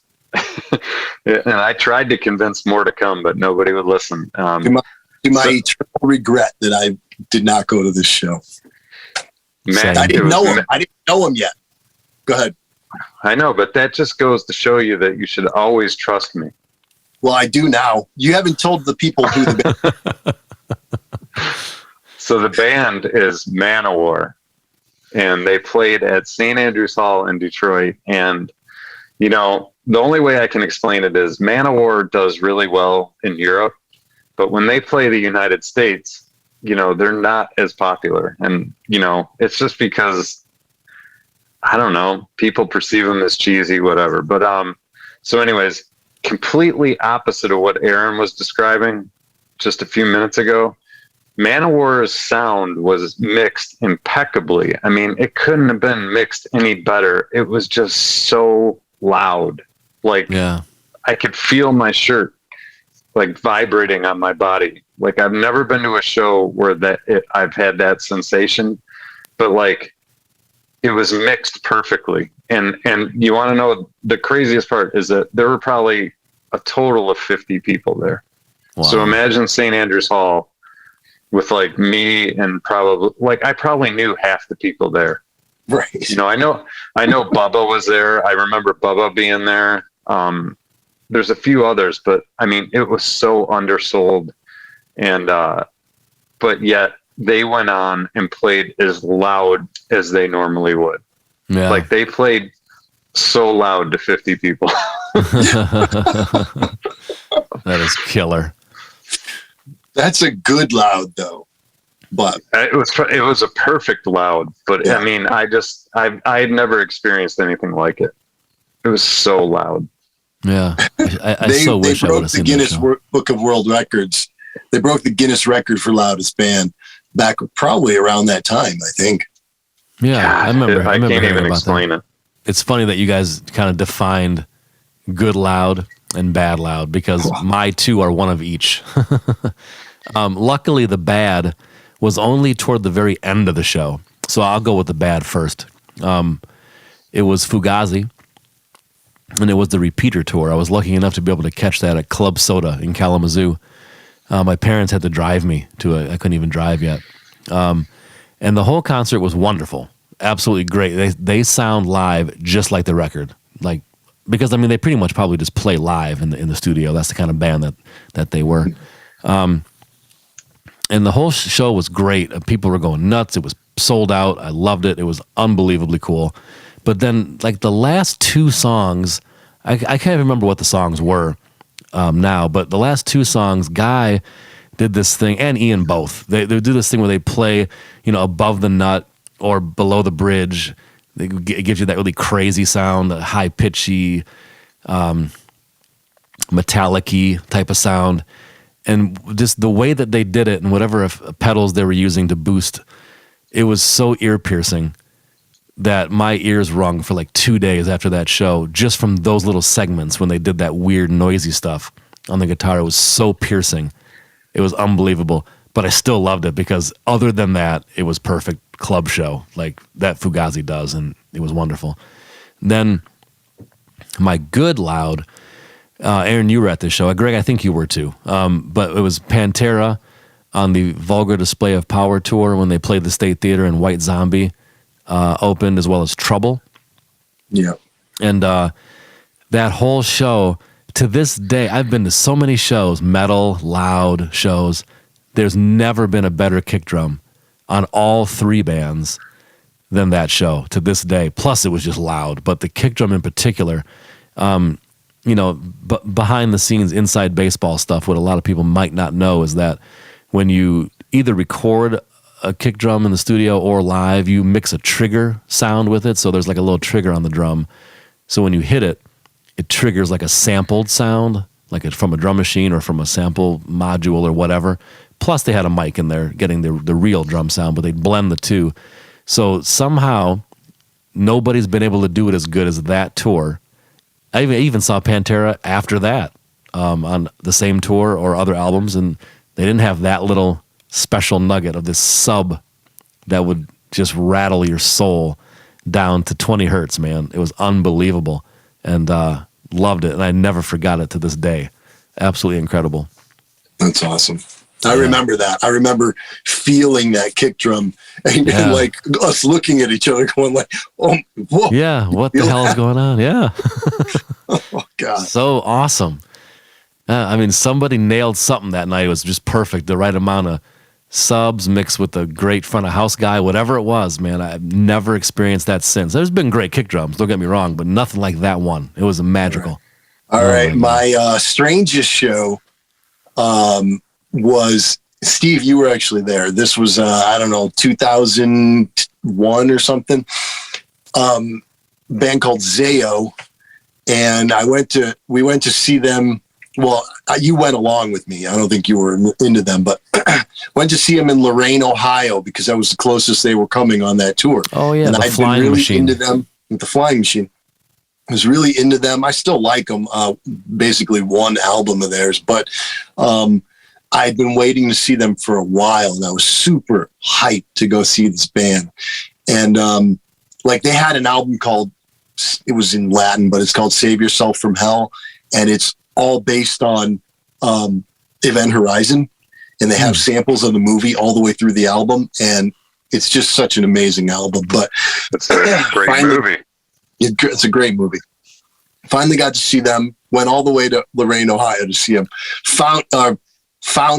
and I tried to convince more to come, but nobody would listen. To my eternal regret that I did not go to this show. Man, I didn't know him. I didn't know him yet. Go ahead. I know, but that just goes to show you that you should always trust me. Well, I do now. You haven't told the people who the band. So the band is Manowar, and they played at St. Andrews Hall in Detroit. And, the only way I can explain it is Manowar does really well in Europe, but when they play the United States, they're not as popular. And, it's just because, I don't know, people perceive them as cheesy, whatever. But, so anyways, completely opposite of what Aaron was describing just a few minutes ago. Manowar's sound was mixed impeccably. I mean, it couldn't have been mixed any better. It was just so loud. Like, I could feel my shirt like vibrating on my body. Like, I've never been to a show where I've had that sensation, but like, it was mixed perfectly. And you want to know the craziest part is that there were probably a total of 50 people there. Wow. So imagine St. Andrews Hall with like me and I probably knew half the people there. Right. I know Bubba was there. I remember Bubba being there. There's a few others, but I mean, it was so undersold. And, but yet they went on and played as loud as they normally would. Yeah. Like, they played so loud to 50 people. That is killer. That's a good loud, though. But it was a perfect loud. But Yeah. I mean, I had never experienced anything like it. It was so loud. Yeah, I so wish I would have seen the that Guinness show. Book of World Records. They broke the Guinness record for loudest band back probably around that time, I think. Yeah, God, I remember. I remember can't hearing even about explain that. it. It's funny that you guys kind of defined good loud and bad loud, because my two are one of each. Luckily, the bad was only toward the very end of the show, so I'll go with the bad first. It was Fugazi, and it was the repeater tour. I was lucky enough to be able to catch that at Club Soda in Kalamazoo. My parents had to drive me to it. I couldn't even drive yet. And the whole concert was wonderful. Absolutely great. They sound live just like the record. Like, because I mean, they pretty much probably just play live in the studio. That's the kind of band that they were. And the whole show was great. People were going nuts. It was sold out. I loved it. It was unbelievably cool. But then, like, the last two songs, I can't remember what the songs were now, but the last two songs, Guy did this thing, and Ian both. They do this thing where they play, above the nut or below the bridge. It gives you that really crazy sound, the high pitchy, metallic-y type of sound. And just the way that they did it and whatever pedals they were using to boost, it was so ear-piercing that my ears rung for like 2 days after that show, just from those little segments when they did that weird noisy stuff on the guitar. It was so piercing. It was unbelievable. But I still loved it because other than that, it was perfect club show like that Fugazi does, and it was wonderful. Then my good loud, Aaron, you were at this show. Greg, I think you were too. But it was Pantera on the Vulgar Display of Power tour when they played the State Theater, and White Zombie opened, as well as Trouble. Yeah. And that whole show, to this day, I've been to so many shows, metal, loud shows. There's never been a better kick drum on all three bands than that show to this day. Plus, it was just loud. But the kick drum in particular, behind the scenes, inside baseball stuff, what a lot of people might not know is that when you either record a kick drum in the studio or live, you mix a trigger sound with it. So there's like a little trigger on the drum. So when you hit it, it triggers like a sampled sound, like it's from a drum machine or from a sample module or whatever. Plus they had a mic in there getting the real drum sound, but they'd blend the two. So somehow nobody's been able to do it as good as that tour. I even saw Pantera after that on the same tour or other albums, and they didn't have that little special nugget of this sub that would just rattle your soul down to 20 hertz, man. It was unbelievable, and loved it, and I never forgot it to this day. Absolutely incredible. That's awesome. I remember that. I remember feeling that kick drum and like us looking at each other going like, oh, whoa. Yeah, what the hell is going on? Yeah. Oh, God. So awesome. I mean, somebody nailed something that night. It was just perfect. The right amount of subs mixed with the great front of house guy, whatever it was, man. I've never experienced that since. There's been great kick drums, don't get me wrong, but nothing like that one. It was magical. All right. My strangest show was, Steve, you were actually there. This was, 2001 or something. Band called Zayo. And we went to see them. Well, you went along with me. I don't think you were into them, but went to see them in Lorain, Ohio, because that was the closest they were coming on that tour. Oh yeah, and the I'd Flying been really Machine. into them with the Flying Machine. I was really into them. I still like them. Basically, one album of theirs, but I'd been waiting to see them for a while, and I was super hyped to go see this band. And like they had an album called, it was in Latin, but it's called Save Yourself from Hell, and it's all based on Event Horizon, and they have samples of the movie all the way through the album, and it's just such an amazing album. But it's a great movie. It's a great movie. Finally got to see them. Went all the way to Lorain, Ohio to see them. Found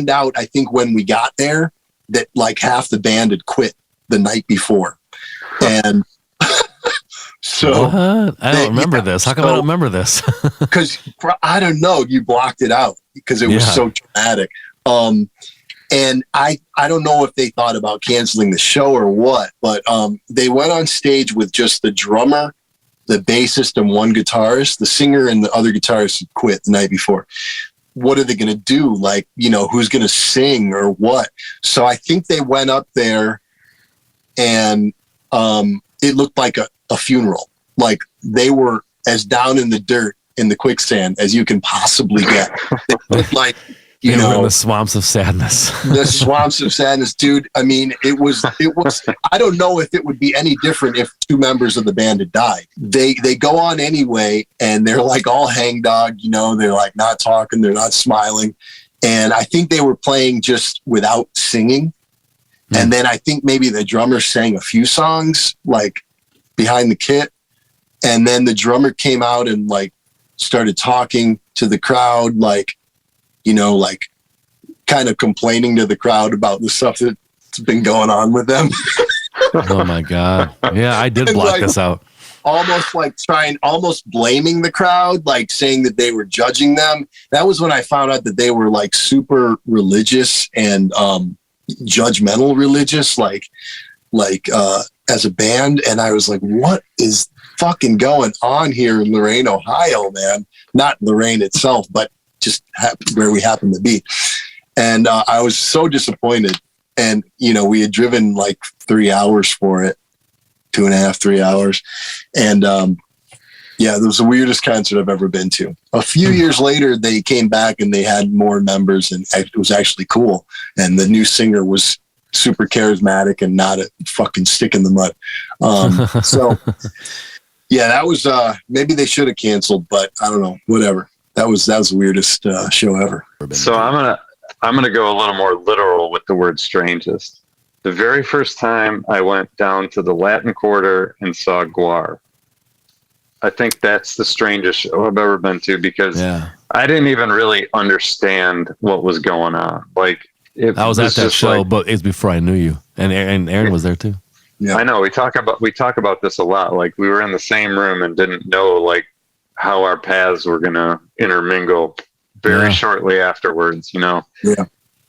out, I think, when we got there that like half the band had quit the night before, and so what? I don't remember this. How come I don't remember this? Because I don't know, you blocked it out because it was so dramatic. And I don't know if they thought about canceling the show or what, but they went on stage with just the drummer, the bassist, and one guitarist. The singer and the other guitarist had quit the night before. What are they going to do? Like, who's going to sing or what? So I think they went up there and it looked like a funeral. Like they were as down in the dirt in the quicksand as you can possibly get. It looked like, they were in the swamps of sadness. The swamps of sadness, dude. I mean, it was, I don't know if it would be any different if two members of the band had died. They go on anyway, and they're like all hangdog, they're like not talking, they're not smiling. And I think they were playing just without singing. And then I think maybe the drummer sang a few songs like behind the kit. And then the drummer came out and like started talking to the crowd, like kind of complaining to the crowd about the stuff that's been going on with them. Oh my God. Yeah, I did block this out. Almost blaming the crowd, like saying that they were judging them. That was when I found out that they were like super religious and judgmental religious, like as a band. And I was like, what is fucking going on here in Lorain, Ohio, man? Not Lorain itself, but just where we happen to be. And I was so disappointed. And, we had driven like 3 hours for it, 2.5, 3 hours. And it was the weirdest concert I've ever been to. A few years later, they came back and they had more members, and it was actually cool. And the new singer was super charismatic and not a fucking stick in the mud. That was, maybe they should have canceled, but I don't know, whatever. That was the weirdest show ever. So I'm gonna go a little more literal with the word strangest. The very first time I went down to the Latin Quarter and saw Guar, I think that's the strangest show I've ever been to, because I didn't even really understand what was going on. Like I was at that show, but it's before I knew you, and Aaron was there too. Yeah, I know. We talk about this a lot. Like we were in the same room and didn't know like how our paths were gonna intermingle very shortly afterwards. Yeah.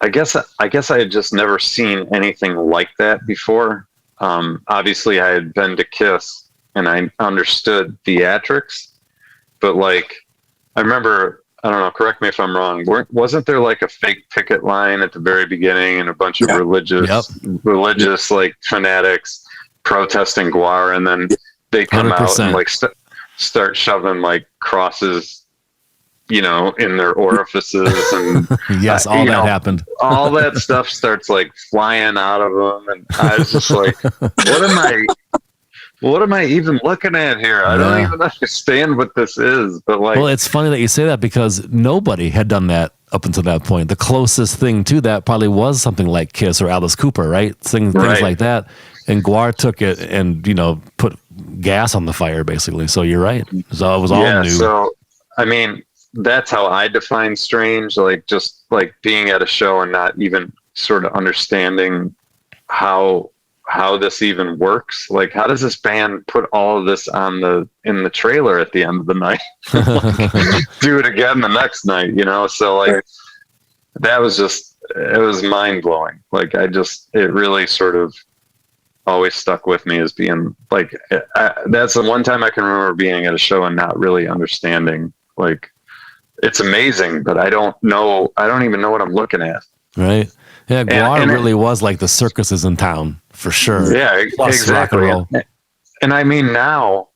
I guess I had just never seen anything like that before. Obviously, I had been to Kiss and I understood theatrics, but like I remember, I don't know, correct me if I'm wrong, wasn't there like a fake picket line at the very beginning and a bunch of religious like fanatics protesting Guar, and then they come 100%. Out and like start shoving like crosses, in their orifices, and yes, all that happened. All that stuff starts like flying out of them, and I was just like, what am I even looking at here? I don't even understand what this is. But like, well, it's funny that you say that, because nobody had done that up until that point. The closest thing to that probably was something like Kiss or Alice Cooper, right? Things like that. And Guar took it and put gas on the fire, basically. So you're right. So it was all new. So I mean, that's how I define strange. Like just like being at a show and not even sort of understanding how this even works. Like, how does this band put all of this in the trailer at the end of the night? Do it again the next night, So like, that was it was mind blowing. Like it really sort of always stuck with me as being like, that's the one time I can remember being at a show and not really understanding. Like, it's amazing, but I don't even know what I'm looking at. Right. Yeah. Guar really was like the circuses in town for sure. Yeah, exactly. And I mean, now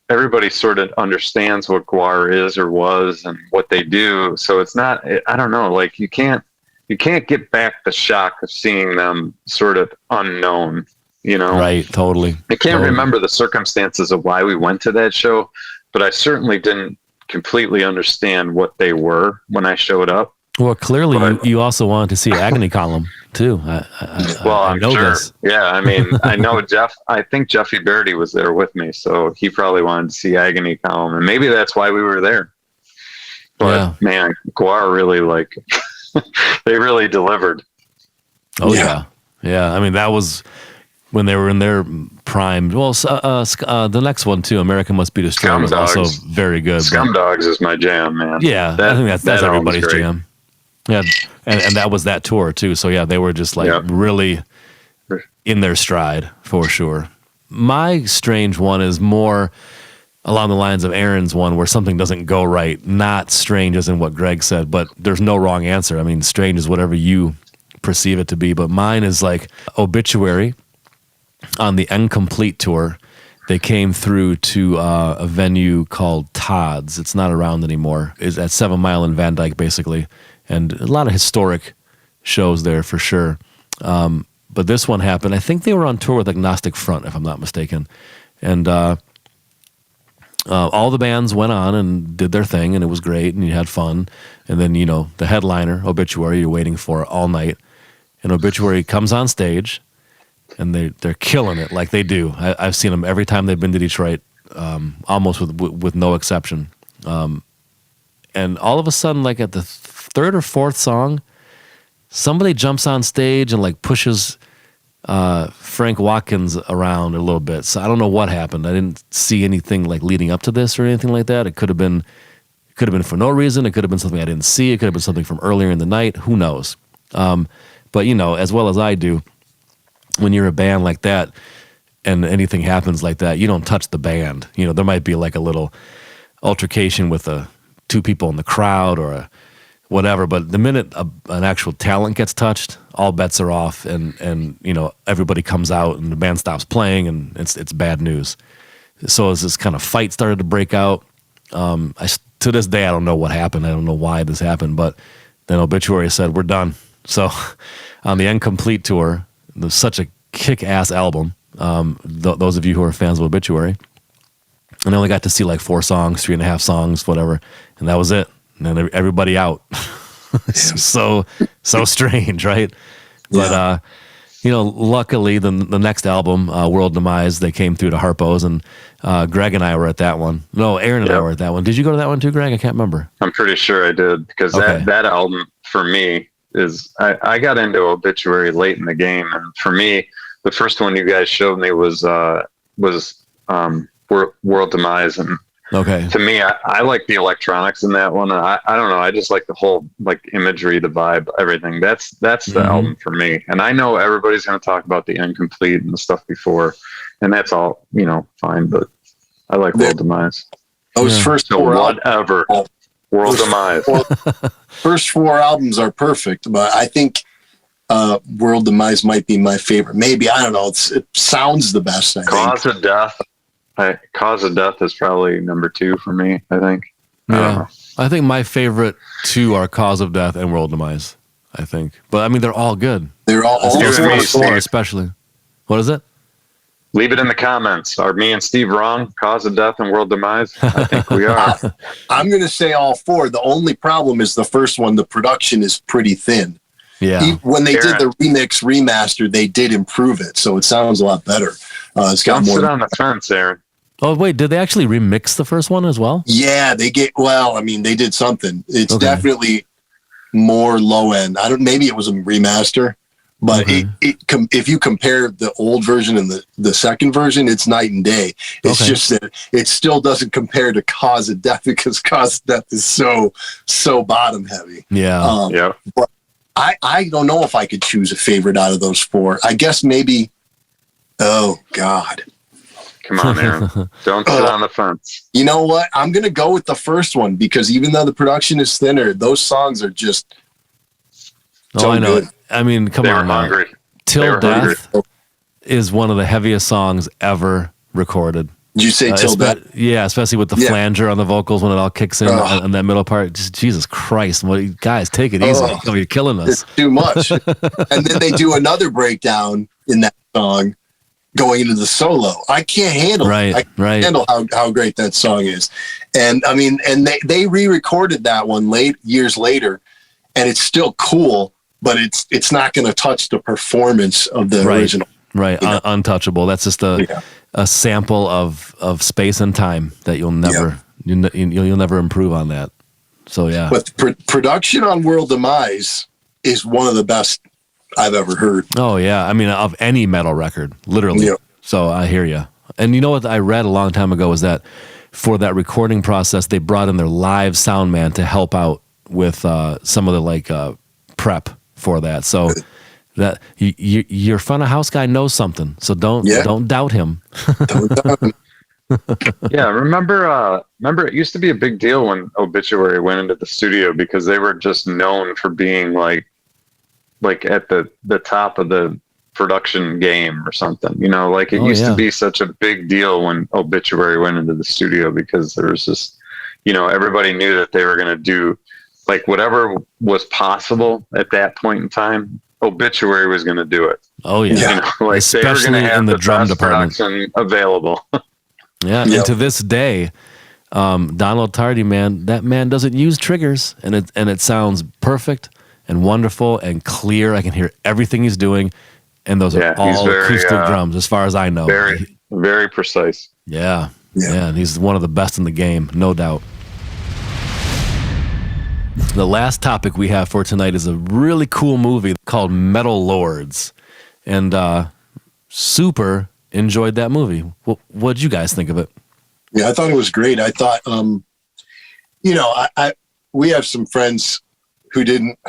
everybody sort of understands what Guar is or was and what they do. So it's not, I don't know, like you can't get back the shock of seeing them sort of unknown, Right. Totally. I can't remember the circumstances of why we went to that show, but I certainly didn't completely understand what they were when I showed up. Well, clearly you also wanted to see Agony Column too. I know sure. This. Yeah, I mean, I know Jeff. I think Jeffy Verdi was there with me, so he probably wanted to see Agony Column, and maybe that's why we were there. But man, Guar really they really delivered. Oh yeah. I mean, that was when they were in their prime. Well, the next one too, America Must Be Destroyed, was also very good. Scumdogs is my jam, man. Yeah, I think that's everybody's jam. Yeah, and that was that tour too. So yeah, they were just like really in their stride for sure. My strange one is more along the lines of Aaron's one, where something doesn't go right. Not strange as in what Greg said, but there's no wrong answer. I mean, strange is whatever you perceive it to be. But mine is like Obituary on the Incomplete tour. They came through to a venue called Todd's. It's not around anymore. It's at 7 Mile in Van Dyke, basically. And a lot of historic shows there for sure. But this one happened. I think they were on tour with Agnostic Front, if I'm not mistaken. And all the bands went on and did their thing, and it was great, and you had fun. And then, you know, the headliner, Obituary, you're waiting for all night. And Obituary comes on stage, and they're killing it like they do. I've seen them every time they've been to Detroit, almost with no exception. And all of a sudden, like at the third or fourth song, somebody jumps on stage and like pushes Frank Watkins around a little bit. So I don't know what happened. I didn't see anything like leading up to this or anything like that. It could have been for no reason. It could have been something I didn't see. It could have been something from earlier in the night. Who knows? But you know, as well as I do, when you're a band like that and anything happens like that, you don't touch the band. You know, there might be like a little altercation with two people in the crowd or whatever, but the minute an actual talent gets touched, all bets are off, and you know, everybody comes out and the band stops playing, and it's bad news. So as this kind of fight started to break out, to this day I don't know what happened. I don't know why this happened, but then Obituary said we're done. So on the Incomplete tour, there's such a kick-ass album. Those of you who are fans of Obituary, and I only got to see like 4 songs, 3.5 songs, whatever, and that was it. And then everybody out. so strange, right? Yeah. But you know, luckily the next album, World Demise, they came through to Harpo's, and Greg and I were at that one. No, Aaron and I were at that one. Did you go to that one too, Greg? I can't remember. I'm pretty sure I did, because that album for me is, I got into Obituary late in the game, and for me, the first one you guys showed me was World Demise, and to me, I like the electronics in that one. I don't know. I just like the whole like imagery, the vibe, everything. That's the album for me. And I know everybody's going to talk about the Incomplete and the stuff before, and that's all, you know, fine. But I like World Demise. Those first 4 whatever. World Demise. First 4 albums are perfect, but I think World Demise might be my favorite. Maybe, I don't know. It sounds the best. Cause of Death. Cause of Death is probably number 2 for me, I think. I think my favorite 2 are Cause of Death and World Demise, I think. But I mean, they're all good. They're all especially. What is it? Leave it in the comments. Are me and Steve wrong? Cause of Death and World Demise? I think we are. I'm going to say all 4. The only problem is the first one. The production is pretty thin. Yeah. When they did the remaster, they did improve it, so it sounds a lot better. It's got Don't sit on the fence, Aaron. Oh wait, did they actually remix the first one as well? Yeah, they did something. It's definitely more low end. Maybe it was a remaster, but if you compare the old version and the second version, it's night and day. It's just that it still doesn't compare to Cause of Death, because Cause of Death is so bottom heavy. Yeah. But I don't know if I could choose a favorite out of those 4. I guess maybe. Oh God. Come on, Aaron. Don't sit on the fence. You know what? I'm going to go with the first one, because even though the production is thinner, those songs are just so I know. good. I mean, come on. Hungry. Till Death is one of the heaviest songs ever recorded. Did you say Till Death? Yeah, especially with the flanger on the vocals when it all kicks in on that middle part. Just, Jesus Christ. Guys, take it easy. Oh, you're killing us. It's too much. And then they do another breakdown in that song going into the solo. I can't handle it. I can't handle how great that song is. And I mean, and they re-recorded that one years later, and it's still cool, but it's not going to touch the performance of the original. Right. Untouchable. That's just a sample of space and time that you'll never you'll never improve on that. So yeah. But production on World Demise is one of the best I've ever heard. Oh yeah, I mean, of any metal record, literally. Yeah. So I hear you. And you know what I read a long time ago was that for that recording process, they brought in their live sound man to help out with some of the like prep for that. So that your front of house guy knows something. So don't doubt him. Don't doubt him. Yeah, remember it used to be a big deal when Obituary went into the studio because they were just known for being like at the top of the production game or something, you know, like it used to be such a big deal when Obituary went into the studio because there was just, you know, everybody knew that they were going to do like whatever was possible at that point in time. Obituary was going to do it. Oh yeah. You know, like especially they were have in the drum department production available. Yeah. And to this day, Donald Tardy, man, that man doesn't use triggers, and it sounds perfect and wonderful and clear. I can hear everything he's doing, and those are all acoustic drums, as far as I know. Very, very precise. Yeah, and he's one of the best in the game, no doubt. The last topic we have for tonight is a really cool movie called Metal Lords, and super enjoyed that movie. What'd you guys think of it? Yeah, I thought it was great. I thought, you know, we have some friends who didn't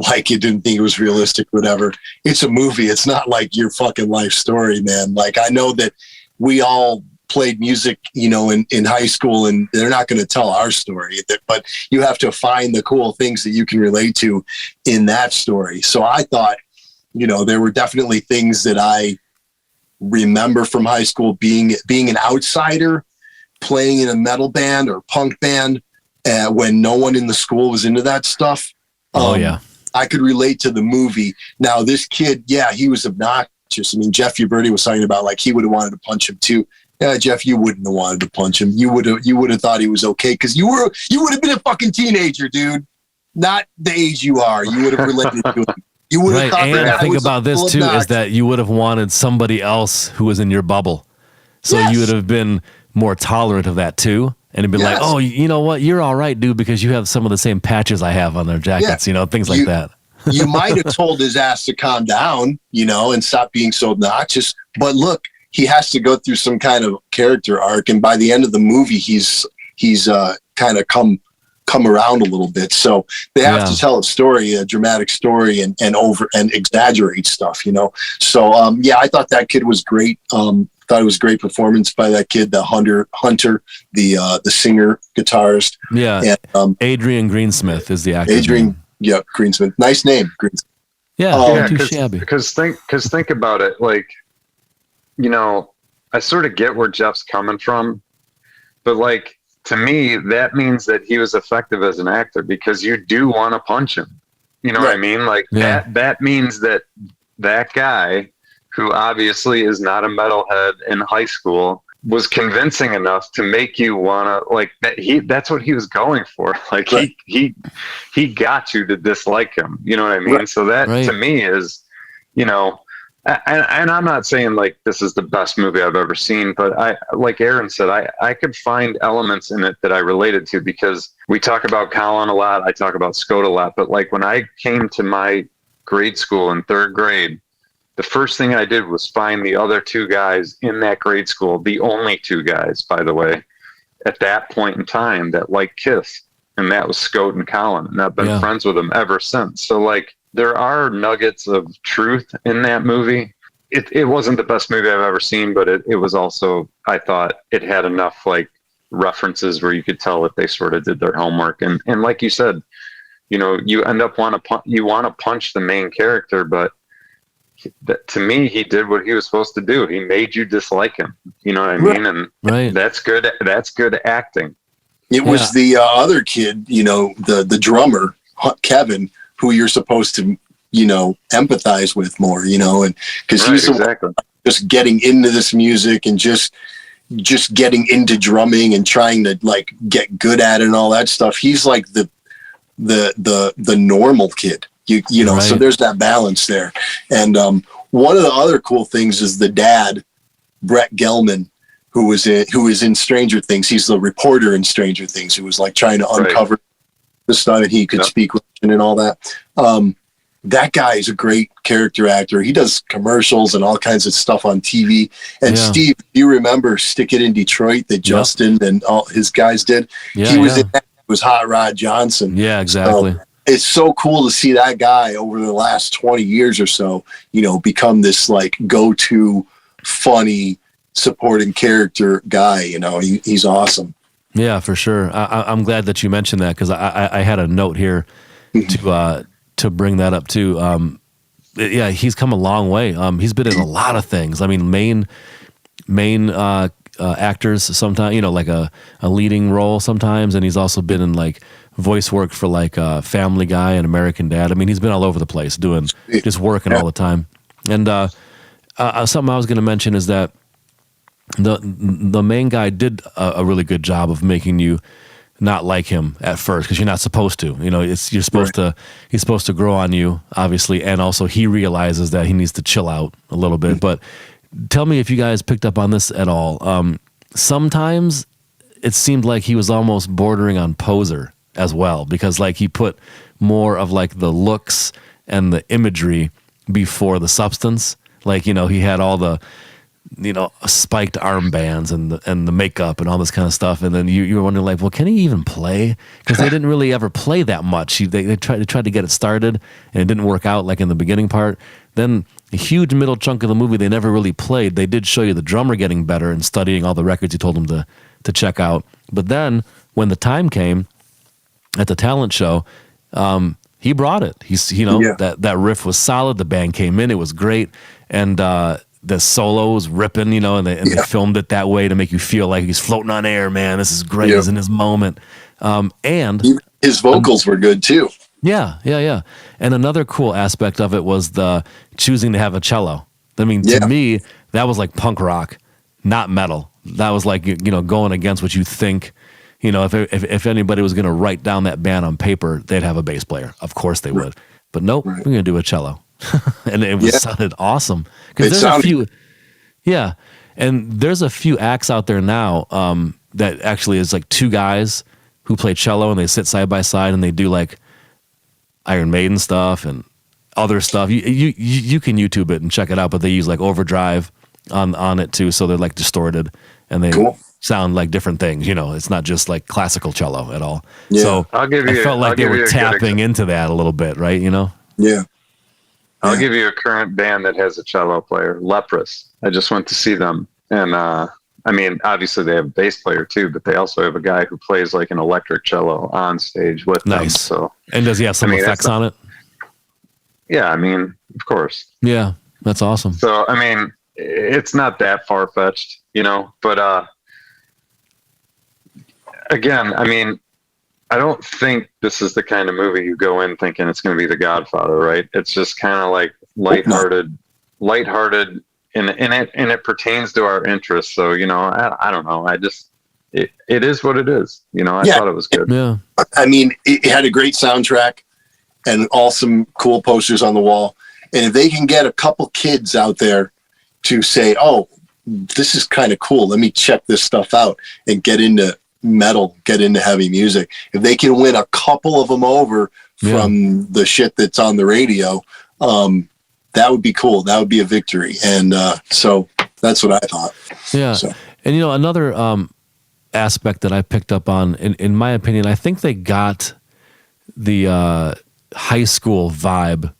like it, didn't think it was realistic, whatever. It's a movie. It's not like your fucking life story, man. Like, I know that we all played music, you know, in high school, and they're not going to tell our story, but you have to find the cool things that you can relate to in that story. So I thought, you know, there were definitely things that I remember from high school, being an outsider, playing in a metal band or punk band, when no one in the school was into that stuff. I could relate to the movie. Now, this kid, he was obnoxious. I mean, Jeff Uberti was talking about like he would have wanted to punch him too. Yeah, Jeff, you wouldn't have wanted to punch him. You would have thought he was okay because you would have been a fucking teenager, dude. Not the age you are. You would have related to him. You would have thought and that think was about this too, is that you would have wanted somebody else who was in your bubble. So you would have been more tolerant of that too. And it'd be like, oh, you know what? You're all right, dude, because you have some of the same patches I have on their jackets, you know, things like that. You might have told his ass to calm down, you know, and stop being so obnoxious. But look, he has to go through some kind of character arc. And by the end of the movie, he's kind of come around a little bit. So they have to tell a story, a dramatic story, and exaggerate stuff, you know? So, I thought that kid was great. Thought it was a great performance by that kid, the Hunter, the singer, guitarist. Yeah. And, Adrian Greensmith is the actor. Greensmith. Nice name, Greensmith. Yeah, too shabby. Because think about it, like, you know, I sort of get where Jeff's coming from, but like, to me, that means that he was effective as an actor because you do want to punch him. You know what I mean? Like that means that guy, who obviously is not a metalhead in high school, was convincing enough to make you want to like that. That's what he was going for. Like he got you to dislike him. You know what I mean? Right. So that to me is, you know, and I'm not saying like this is the best movie I've ever seen, but I, like Aaron said, I could find elements in it that I related to because we talk about Colin a lot. I talk about Scott a lot, but like when I came to my grade school in third grade, the first thing I did was find the other two guys in that grade school, the only two guys, by the way, at that point in time that liked Kiss. And that was Scott and Colin. And I've been friends with them ever since. So like, there are nuggets of truth in that movie. It wasn't the best movie I've ever seen, but it was also, I thought it had enough like references where you could tell that they sort of did their homework. And like you said, you know, you end up want to punch the main character, but to me, he did what he was supposed to do. He made you dislike him. You know what I mean? And that's good. That's good acting. It was the other kid, you know, the drummer, Kevin, who you're supposed to, you know, empathize with more, you know, and because he's just getting into this music and just getting into drumming and trying to like get good at it and all that stuff. He's like the normal kid, you know, so there's that balance there. And one of the other cool things is the dad, Brett Gelman, who is in Stranger Things. He's the reporter in Stranger Things who was like trying to uncover the stuff, and he could speak Russian and all that. That guy is a great character actor. He does commercials and all kinds of stuff on TV. And Steve, you remember Stick It in Detroit that Justin and all his guys did? He was in that was Hot Rod Johnson. Yeah, exactly. So it's so cool to see that guy over the last 20 years or so, become this like go-to funny supporting character guy. He's awesome. Yeah, for sure. I'm glad that you mentioned that because I had a note here to bring that up too. Yeah, he's come a long way. He's been in a lot of things. I mean, main actors sometimes, like a leading role sometimes, and he's also been in like voice work for like Family Guy and American Dad. I mean, he's been all over the place just working all the time. And something I was going to mention is that the main guy did a really good job of making you not like him at first because you're not supposed to. You're supposed to. He's supposed to grow on you, obviously, and also he realizes that he needs to chill out a little bit. But tell me if you guys picked up on this at all. Sometimes it seemed like he was almost bordering on poser as well because like he put more of like the looks and the imagery before the substance. Like he had all the spiked armbands and the makeup and all this kind of stuff, and then you were wondering like, well, can he even play? Because they didn't really ever play that much. They tried to get it started, and it didn't work out like in the beginning part. Then a huge middle chunk of the movie they never really played. They did show you the drummer getting better and studying all the records you told him to check out. But then when the time came at the talent show, he brought it. That riff was solid. The band came in, it was great, and the solo was ripping, and they filmed it that way to make you feel like he's floating on air, man. This is great. He's in his moment. And his vocals were good too. Yeah. And another cool aspect of it was the choosing to have a cello. I mean, to me, that was like punk rock, not metal. That was like, going against what you think. If anybody was going to write down that band on paper, they'd have a bass player. Of course they would. But nope, we're going to do a cello. And it sounded awesome. Because there's a few, and there's a few acts out there now that actually is like two guys who play cello and they sit side by side and they do like Iron Maiden stuff and other stuff. You can YouTube it and check it out, but they use like overdrive on it too, so they're like distorted and they sound like different things. It's not just like classical cello at all. Yeah. So I felt like they were tapping into that a little bit, right? Yeah. I'll give you a current band that has a cello player, Leprous. I just went to see them. And, obviously they have a bass player too, but they also have a guy who plays like an electric cello on stage with them. So, and does he have some effects on it? Yeah, of course. Yeah, that's awesome. So, it's not that far-fetched, but again, I don't think this is the kind of movie you go in thinking it's going to be The Godfather, right? It's just kind of like lighthearted, and it pertains to our interests. So, I don't know. It is what it is. I thought it was good. Yeah. It had a great soundtrack and awesome, cool posters on the wall. And if they can get a couple kids out there to say, oh, this is kind of cool, let me check this stuff out and get into metal, get into heavy music. If they can win a couple of them over from the shit that's on the radio, that would be cool. That would be a victory. And so that's what I thought. Yeah. So. And another aspect that I picked up on, in my opinion, I think they got the high school vibe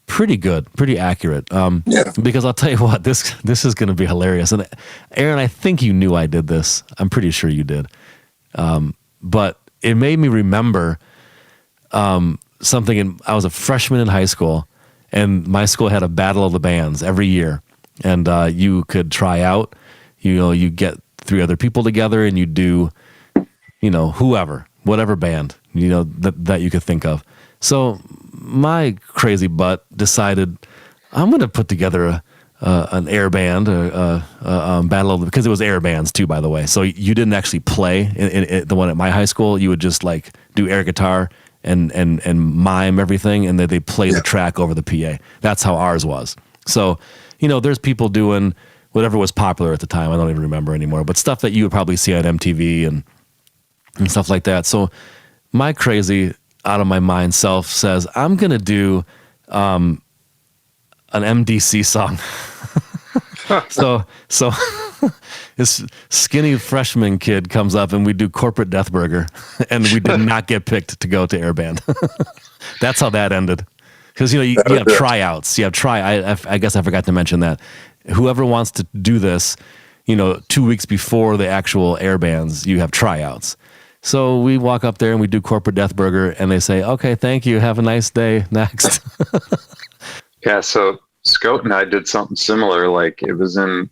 pretty good, pretty accurate. Because I'll tell you what, this is going to be hilarious. And Aaron, I think you knew I did this. I'm pretty sure you did. But it made me remember something. I was a freshman in high school, and my school had a battle of the bands every year, and you could try out. You get 3 other people together, and you do, whatever band that you could think of. So my crazy butt decided I'm going to put together an air band, battle, because it was air bands too, by the way. So you didn't actually play in the one at my high school. You would just like do air guitar and mime everything, and then they play the track over the PA. That's how ours was. So, there's people doing whatever was popular at the time. I don't even remember anymore, but stuff that you would probably see on MTV and stuff like that. So my crazy out of my mind self says, I'm going to do an MDC song. So This skinny freshman kid comes up and we do corporate death burger, and we did not get picked to go to Airband. That's how that ended. Because you have tryouts. I guess I forgot to mention that. Whoever wants to do this, 2 weeks before the actual Airbands, you have tryouts. So we walk up there and we do corporate death burger, and they say, "Okay, thank you. Have a nice day. Next." Yeah. So Scout and I did something similar. Like it was in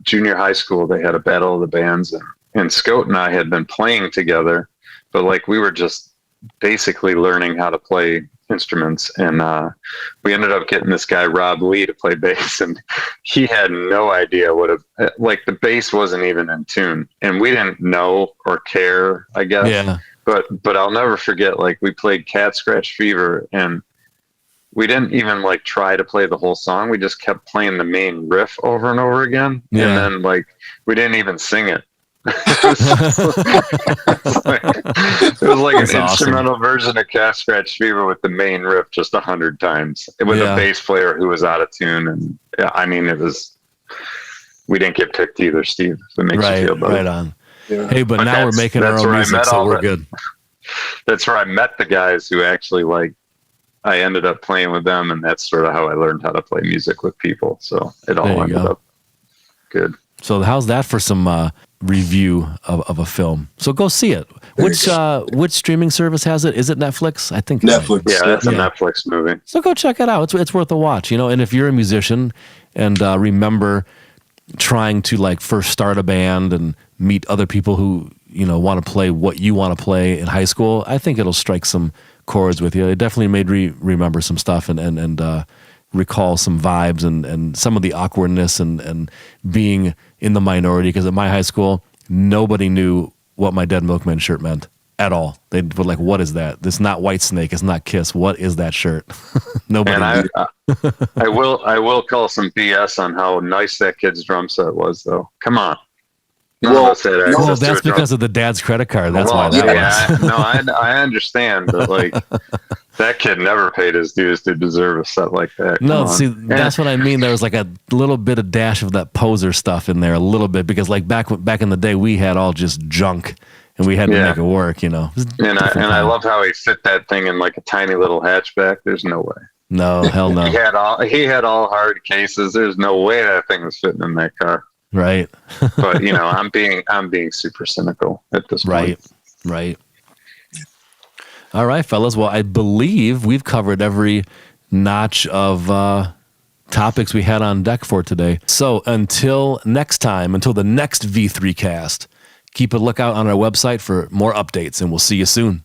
junior high school. They had a battle of the bands, and Scout and I had been playing together, but like we were just basically learning how to play instruments, and we ended up getting this guy Rob Lee to play bass, and he had no idea the bass wasn't even in tune, and we didn't know or care, I guess. Yeah. But I'll never forget, like we played Cat Scratch Fever, and we didn't even like try to play the whole song. We just kept playing the main riff over and over again. Yeah. And then like we didn't even sing it. It was like That's an awesome. instrumental version of Cat Scratch Fever with the main riff just 100 times. It was a bass player who was out of tune, and we didn't get picked either, Steve. If it makes you feel better. Right on. Yeah. Hey, but now we're making our own music, so we're good. That's where I met the guys who actually I ended up playing with them, and that's sort of how I learned how to play music with people. So it all ended up good. So how's that for some review of a film? So go see it. Which streaming service has it? Is it Netflix? I think Netflix. Yeah, that's a Netflix movie. So go check it out. It's worth a watch. And if you're a musician and remember trying to first start a band and meet other people who want to play what you want to play in high school, I think it'll strike some chords with you. It definitely made remember some stuff and recall some vibes and some of the awkwardness and being in the minority, because at my high school nobody knew what my Dead Milkman shirt meant at all. They were like, "What is that? This is not Whitesnake. It's not Kiss. What is that shirt?" Nobody and knew. I will call some BS on how nice that kid's drum set was, though. Come on. Well, that's because of the dad's credit card. That's why that was. I understand, but that kid never paid his dues to deserve a set like that. That's what I mean. There was a little bit of dash of that poser stuff in there, a little bit, because back in the day we had all just junk and we had to make it work, And I love how he fit that thing in a tiny little hatchback. There's no way. No, hell no. He had all hard cases. There's no way that thing was fitting in that car. Right. But I'm being super cynical at this point. Right. All right, fellas. Well, I believe we've covered every notch of topics we had on deck for today. So until next time, until the next V3 cast, keep a lookout on our website for more updates, and we'll see you soon.